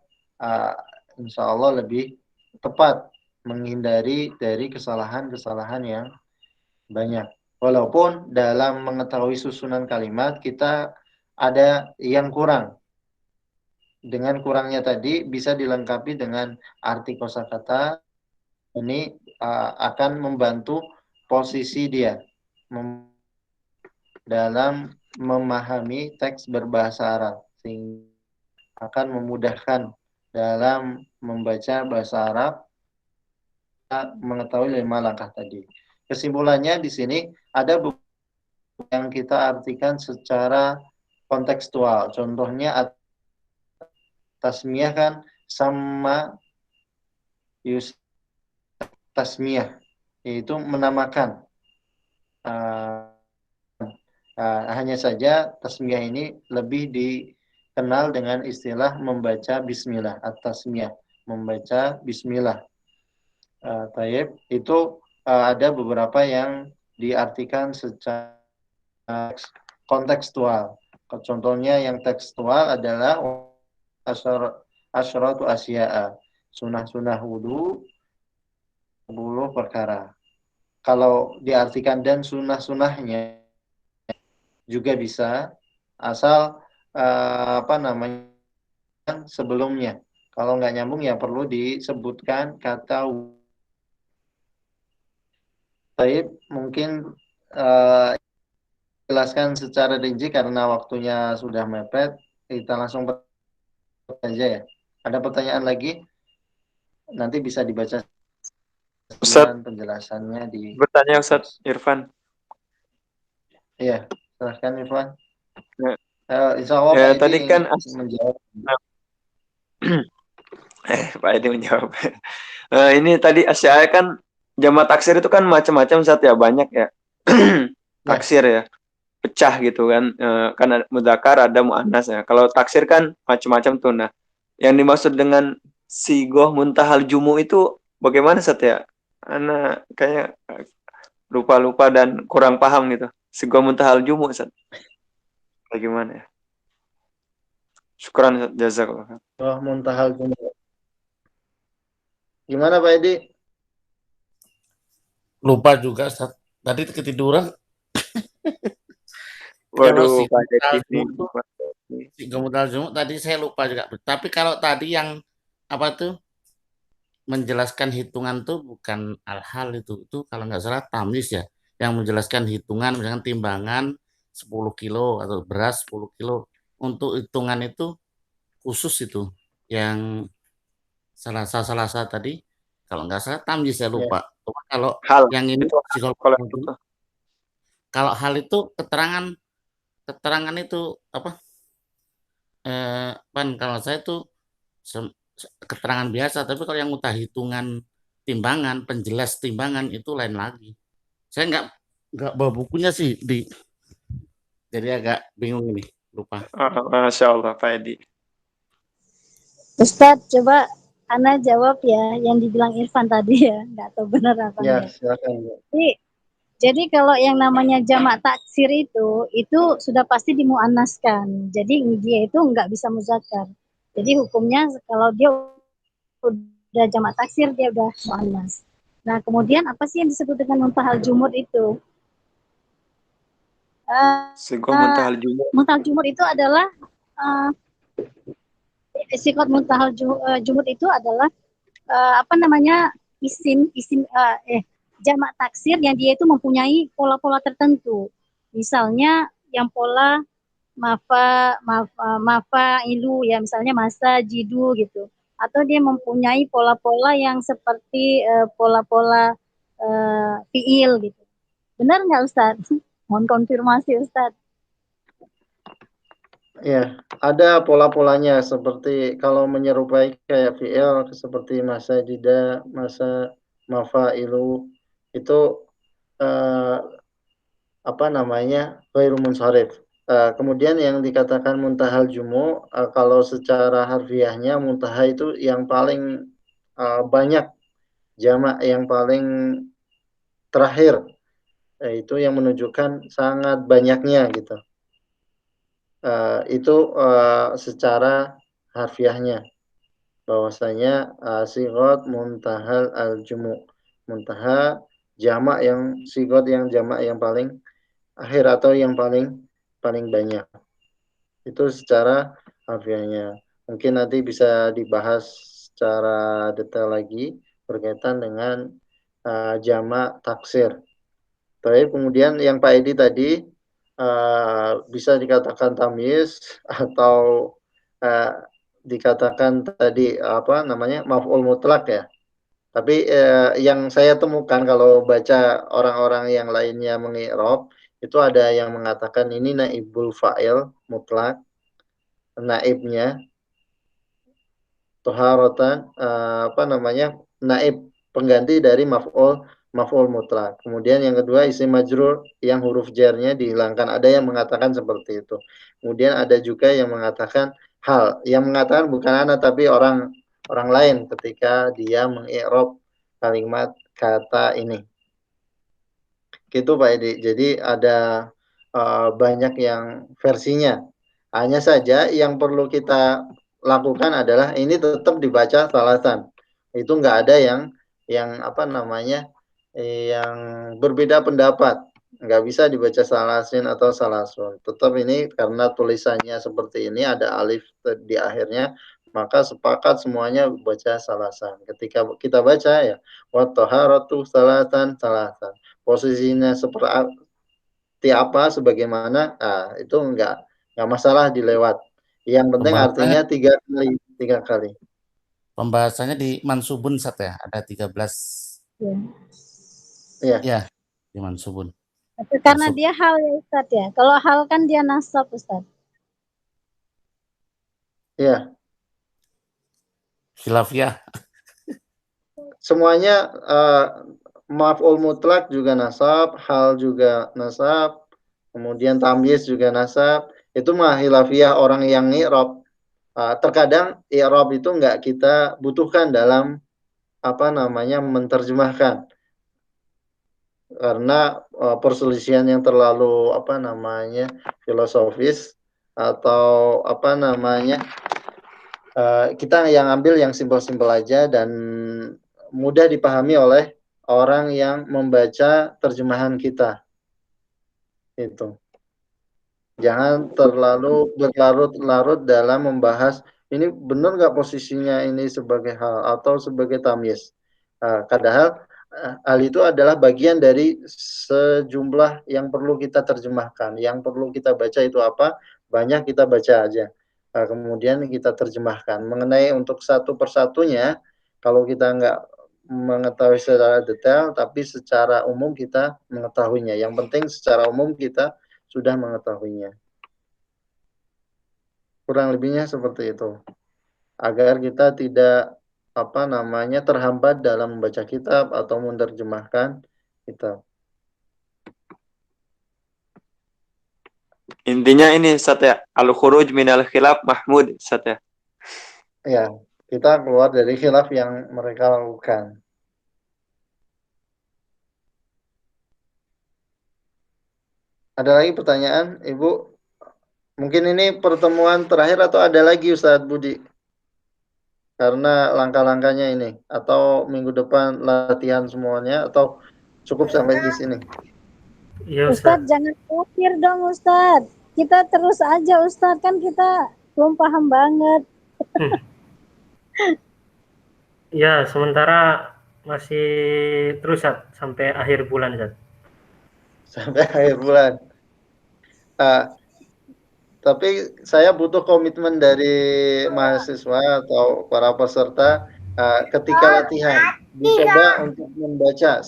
insya Allah lebih tepat menghindari dari kesalahan-kesalahan yang banyak. Walaupun dalam mengetahui susunan kalimat kita ada yang kurang. Dengan kurangnya tadi bisa dilengkapi dengan arti kosakata. Ini akan membantu posisi dia dalam memahami teks berbahasa Arab, sehingga akan memudahkan dalam membaca bahasa Arab, mengetahui 5 langkah tadi. Kesimpulannya di sini ada yang kita artikan secara kontekstual. Contohnya tasmiyah kan sama tasmiyah, yaitu menamakan. Hanya saja tasmiyah ini lebih dikenal dengan istilah membaca bismillah, at-tasmiyah, membaca bismillah. Taib, itu ada beberapa yang diartikan secara kontekstual. Contohnya yang tekstual adalah asyratu asya'a, sunah-sunah wudu 10 perkara. Kalau diartikan dan sunah-sunahnya juga bisa, asal sebelumnya. Kalau nggak nyambung ya perlu disebutkan kata. Baik, mungkin jelaskan secara rinci karena waktunya sudah mepet. Kita langsung aja ya. Ada pertanyaan lagi? Nanti bisa dibaca Ustaz, penjelasannya di. bertanya Ustaz Irfan. Iya, silahkan Irfan. Ya. Insya Allah Pak Tadi Edi kan menjawab. Pak Edi menjawab. Ini tadi Asy'ari kan jama' taksir itu kan macam-macam Ustaz ya, banyak ya. Taksir ya, pecah gitu kan. Kan ada mudzakkar, ada muannas ya. Kalau taksir kan macam-macam tuh. Nah, yang dimaksud dengan sigoh muntahal jumu itu bagaimana Ustaz ya? Ana kayak lupa-lupa dan kurang paham gitu. Sigoh muntahal jumu Ustaz. Bagaimana ya? Syukran Ustaz, jazakallah. Muntahal jumu. Gimana Pak Edi? Lupa juga, Ustaz. Tadi ketiduran. Waduh, Pak Edi. Si Gomutal Jumuk tadi saya lupa juga. Tapi kalau tadi yang apa tuh menjelaskan hitungan tuh bukan al-hal itu kalau nggak salah tamyiz ya, yang menjelaskan hitungan misalkan timbangan 10 kilo atau beras 10 kilo. Untuk hitungan itu khusus itu yang salah tadi kalau nggak salah tamyiz saya lupa. Kalau Hal yang ini itu kalau itu. Kalau hal itu keterangan itu apa? Kan kalau saya tuh keterangan biasa, tapi kalau yang utah hitungan timbangan, penjelas timbangan itu lain lagi. Saya nggak bawa bukunya sih jadi agak bingung ini, lupa. Masya Allah Pak Edi. Ustadz, coba Ana jawab ya yang dibilang Irfan tadi ya, nggak tahu benar apa Ya, enggak. silakan. Jadi kalau yang namanya jamak taksir itu sudah pasti dimuannaskan. Jadi dia itu nggak bisa muzakkar. Jadi hukumnya kalau dia udah jamak taksir dia udah muannas. Nah, kemudian apa sih yang disebut dengan muntahal jumur itu? Sigoh muntahal jumur. Muntahal jumur itu adalah sikot muntahal jumur itu adalah isim jamak taksir yang dia itu mempunyai pola-pola tertentu. Misalnya yang pola mafa ilu ya, misalnya masa jidu gitu. Atau dia mempunyai pola-pola yang seperti pola-pola fiil gitu. Benar nggak Ustaz? Mohon konfirmasi Ustaz. Ya, ada pola-polanya seperti kalau menyerupai kayak fi'il seperti masa jida, masa mafailu itu ghairu munsharif. Kemudian yang dikatakan muntahal jumu, kalau secara harfiahnya muntaha itu yang paling banyak, jamak yang paling terakhir, itu yang menunjukkan sangat banyaknya gitu. Itu secara harfiahnya bahwasanya sigot muntahal al-jumu, muntaha jamak yang sigot yang jamak yang paling akhir atau yang paling banyak. Itu secara harfiahnya. Mungkin nanti bisa dibahas secara detail lagi berkaitan dengan jamak taksir. Tapi kemudian yang Pak Edi tadi bisa dikatakan tamyiz atau dikatakan tadi maf'ul mutlak ya. Tapi yang saya temukan kalau baca orang-orang yang lainnya mengi'rab Itu ada yang mengatakan ini naibul fa'il mutlak, naibnya toharotan, naib pengganti dari maf'ul mutlak. Kemudian yang kedua isim majrur yang huruf jarnya dihilangkan. Ada yang mengatakan seperti itu. Kemudian ada juga yang mengatakan yang mengatakan bukan ana tapi orang lain ketika dia mengi'rab kalimat kata ini. Gitu Pak Edi. Jadi ada banyak yang versinya. Hanya saja yang perlu kita lakukan adalah ini tetap dibaca salatan. Itu nggak ada yang yang berbeda pendapat. Nggak bisa dibaca salasin atau salasun. Tetap ini karena tulisannya seperti ini ada alif di akhirnya, maka sepakat semuanya baca salasan. Ketika kita baca ya wa taharatu salatan salatan. Posisinya seperti apa sebagaimana, itu nggak masalah dilewat. Yang penting Pembahasannya, artinya tiga kali. pembahasannya di mansubun Sat ya, ada 13. Ya. Iya. Ya, di mansubun. Tapi karena Mansub. dia hal ya Ustaz ya. Kalau hal kan dia nasab Ustaz. Iya. Khilafiyah. Semuanya maf'ul mutlak juga nasab, hal juga nasab, kemudian tamyiz juga nasab. Itu mah khilafiyah orang yang i'rab. Terkadang i'rab itu nggak kita butuhkan dalam menerjemahkan karena perselisihan yang terlalu filosofis atau kita yang ambil yang simpel-simpel aja dan mudah dipahami oleh orang yang membaca terjemahan kita. Itu. Jangan terlalu berlarut-larut dalam membahas ini benar nggak posisinya ini sebagai hal atau sebagai tamyiz. Padahal hal itu adalah bagian dari sejumlah yang perlu kita terjemahkan. Yang perlu kita baca itu apa? Banyak kita baca aja. Kemudian kita terjemahkan. Mengenai untuk satu persatunya, kalau kita nggak mengetahui secara detail, tapi secara umum kita mengetahuinya. Yang penting secara umum kita sudah mengetahuinya. Kurang lebihnya seperti itu. Agar kita tidak terhambat dalam membaca kitab atau menerjemahkan kitab. Intinya ini Ustaz ya, al-khuruj minal khilaf mahmud Ustaz ya. Ya, kita keluar dari khilaf yang mereka lakukan. Ada lagi pertanyaan, Ibu? Mungkin ini pertemuan terakhir atau ada lagi Ustadz Budi? Karena langkah-langkahnya ini. Atau minggu depan latihan semuanya atau cukup sampai di sini? Iya Ustaz. Ustadz jangan khawatir dong Ustadz. Kita terus aja Ustadz, kan kita belum paham banget. Ya, sementara masih terus Ustaz, sampai akhir bulan Ustaz. Sampai akhir bulan. Tapi saya butuh komitmen dari mahasiswa atau para peserta ketika latihan dicoba untuk membaca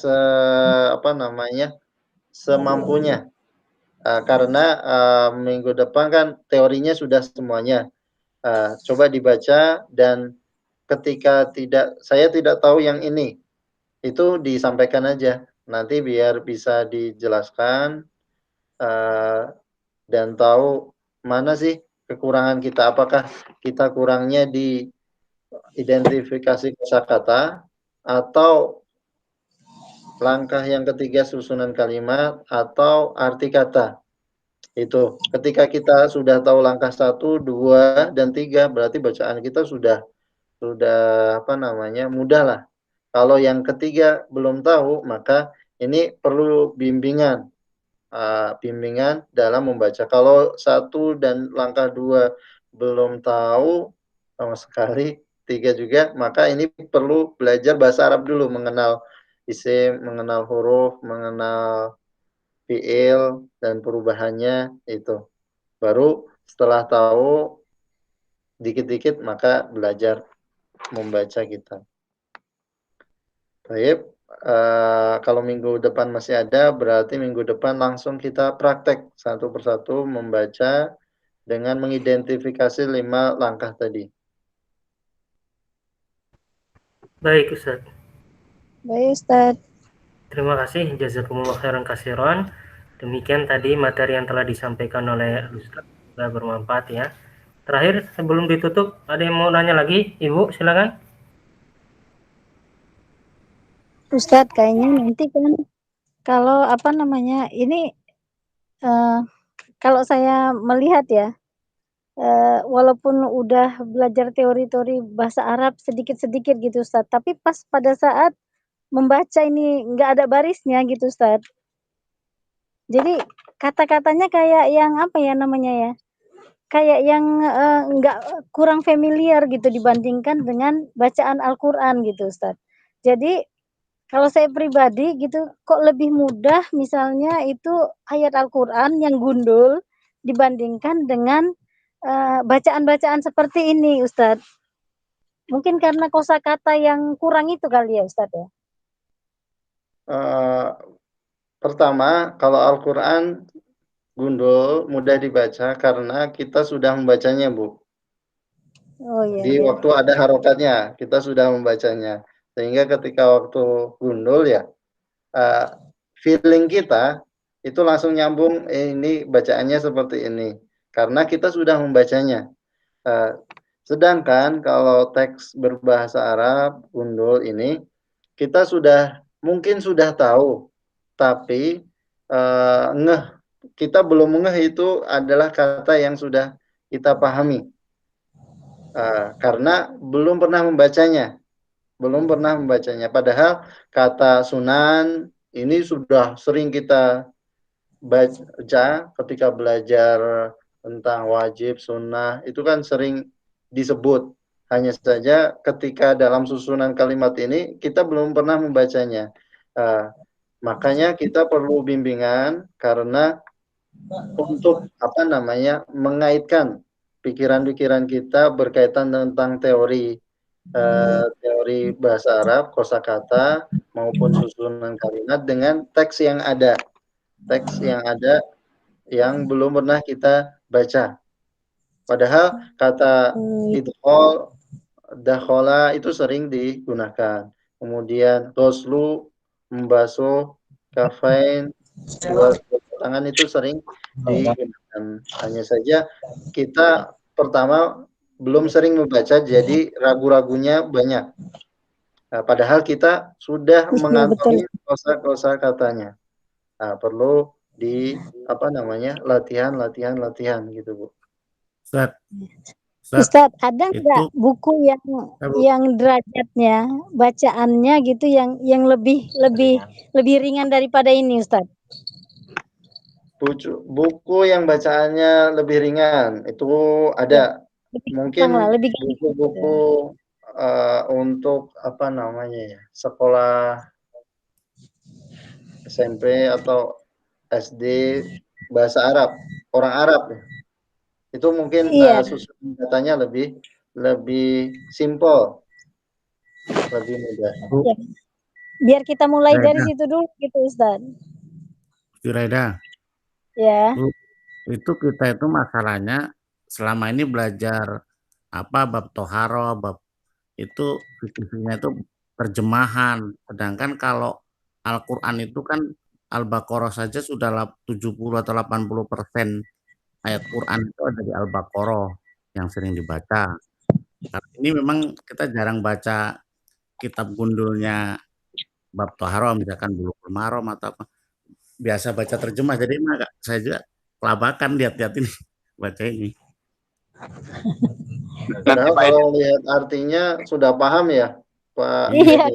semampunya. Karena minggu depan kan teorinya sudah semuanya. Coba dibaca dan ketika saya tidak tahu yang ini, itu disampaikan aja. Nanti biar bisa dijelaskan dan tahu mana sih kekurangan kita. Apakah kita kurangnya di identifikasi kosakata atau langkah yang ketiga susunan kalimat atau arti kata. Itu ketika kita sudah tahu langkah 1, 2, dan 3 berarti bacaan kita sudah mudah lah. Kalau yang ketiga belum tahu maka ini perlu bimbingan dalam membaca. Kalau 1 dan langkah 2 belum tahu sama sekali, 3 juga, maka ini perlu belajar bahasa Arab dulu, mengenal isim, mengenal huruf, mengenal fiil dan perubahannya itu. Baru setelah tahu dikit-dikit maka belajar membaca kita. Baik, kalau minggu depan masih ada, berarti minggu depan langsung kita praktek satu persatu membaca dengan mengidentifikasi 5 langkah tadi. Baik, Ustaz. Baik, Ustaz. Terima kasih, jazakumullah khairan katsiran. Demikian tadi materi yang telah disampaikan oleh Ustaz, sudah bermanfaat ya. Terakhir, sebelum ditutup, ada yang mau nanya lagi? Ibu, silakan. Ustadz, kayaknya nanti kan kalau apa namanya ini kalau saya melihat ya, walaupun udah belajar teori-teori bahasa Arab sedikit-sedikit gitu Ustadz, tapi pas pada saat membaca ini nggak ada barisnya gitu Ustadz. Jadi kata-katanya kayak yang apa ya namanya ya, kayak yang nggak kurang familiar gitu dibandingkan dengan bacaan Al-Quran gitu Ustadz. Jadi kalau saya pribadi gitu, kok lebih mudah misalnya itu ayat Al-Quran yang gundul dibandingkan dengan bacaan-bacaan seperti ini, Ustadz. Mungkin karena kosakata yang kurang itu kali ya, Ustadz ya. Pertama, kalau Al-Quran gundul mudah dibaca karena kita sudah membacanya, Bu. Oh iya. Di waktu ada harokatnya, kita sudah membacanya. Sehingga ketika waktu gundul ya, feeling kita itu langsung nyambung, ini bacaannya seperti ini. Karena kita sudah membacanya. Sedangkan kalau teks berbahasa Arab, gundul ini, kita mungkin sudah tahu, tapi kita belum ngeh itu adalah kata yang sudah kita pahami. Karena belum pernah membacanya. Padahal kata sunan ini sudah sering kita baca ketika belajar tentang wajib, sunnah, itu kan sering disebut. Hanya saja ketika dalam susunan kalimat ini kita belum pernah membacanya. Makanya kita perlu bimbingan karena untuk mengaitkan pikiran-pikiran kita berkaitan tentang teori bahasa Arab, kosakata maupun susunan kalimat dengan teks yang ada yang belum pernah kita baca. Padahal kata idkhol, dakhola itu sering digunakan. Kemudian ghuslu, membasuh, kafain, dua tangan itu sering digunakan. Hanya saja kita pertama belum sering membaca, jadi ragu-ragunya banyak. Padahal kita sudah mengantongi kosa-kosa katanya. Perlu latihan gitu, Bu. Ustadz, ada nggak buku yang derajatnya bacaannya gitu yang lebih ringan daripada ini, Ustadz? Buku yang bacaannya lebih ringan itu ada. Mungkin buku-buku untuk sekolah SMP atau SD bahasa Arab, orang Arab ya. Itu mungkin susunan katanya lebih simple, lebih mudah. Ya. Biar kita mulai dari situ dulu gitu, Ustaz. Raida. Ya. Itu kita itu masalahnya selama ini belajar bab toharo, bab itu fikihnya itu terjemahan. Sedangkan kalau Al-Quran itu kan Al-Baqarah saja sudah 70 atau 80% ayat Quran itu ada di Al-Baqarah yang sering dibaca. Karena ini memang kita jarang baca kitab gundulnya bab toharo, misalkan Bulughul Maram atau apa. Biasa baca terjemah, jadi saya juga kelabakan lihat-lihat ini baca ini. Padahal kalau lihat artinya sudah paham ya, Pak. Iya.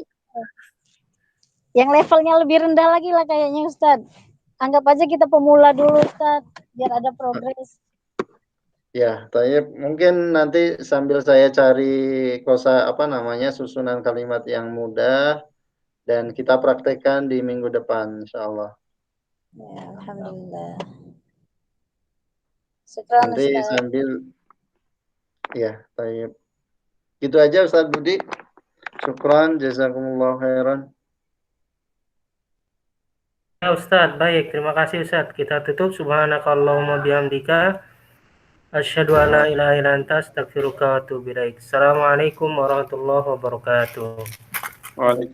Yang levelnya lebih rendah lagi lah kayaknya, Ustadz. Anggap aja kita pemula dulu, Ustadz, biar ada progres. Ya, tapi mungkin nanti sambil saya cari susunan kalimat yang mudah dan kita praktekkan di minggu depan, insya Allah. Ya, alhamdulillah. Nanti sambil baik. Gitu aja Ustaz Budi. Syukran, jazakumullah khairan. Ya Ustadz, baik. Terima kasih Ustadz. Kita tutup. Subhanakallahumma bihamdika. Asyhadu an la ilaha illa anta astaghfiruka wa atubu ilaik. Assalamualaikum warahmatullahi wabarakatuh. Waalaikumsalam.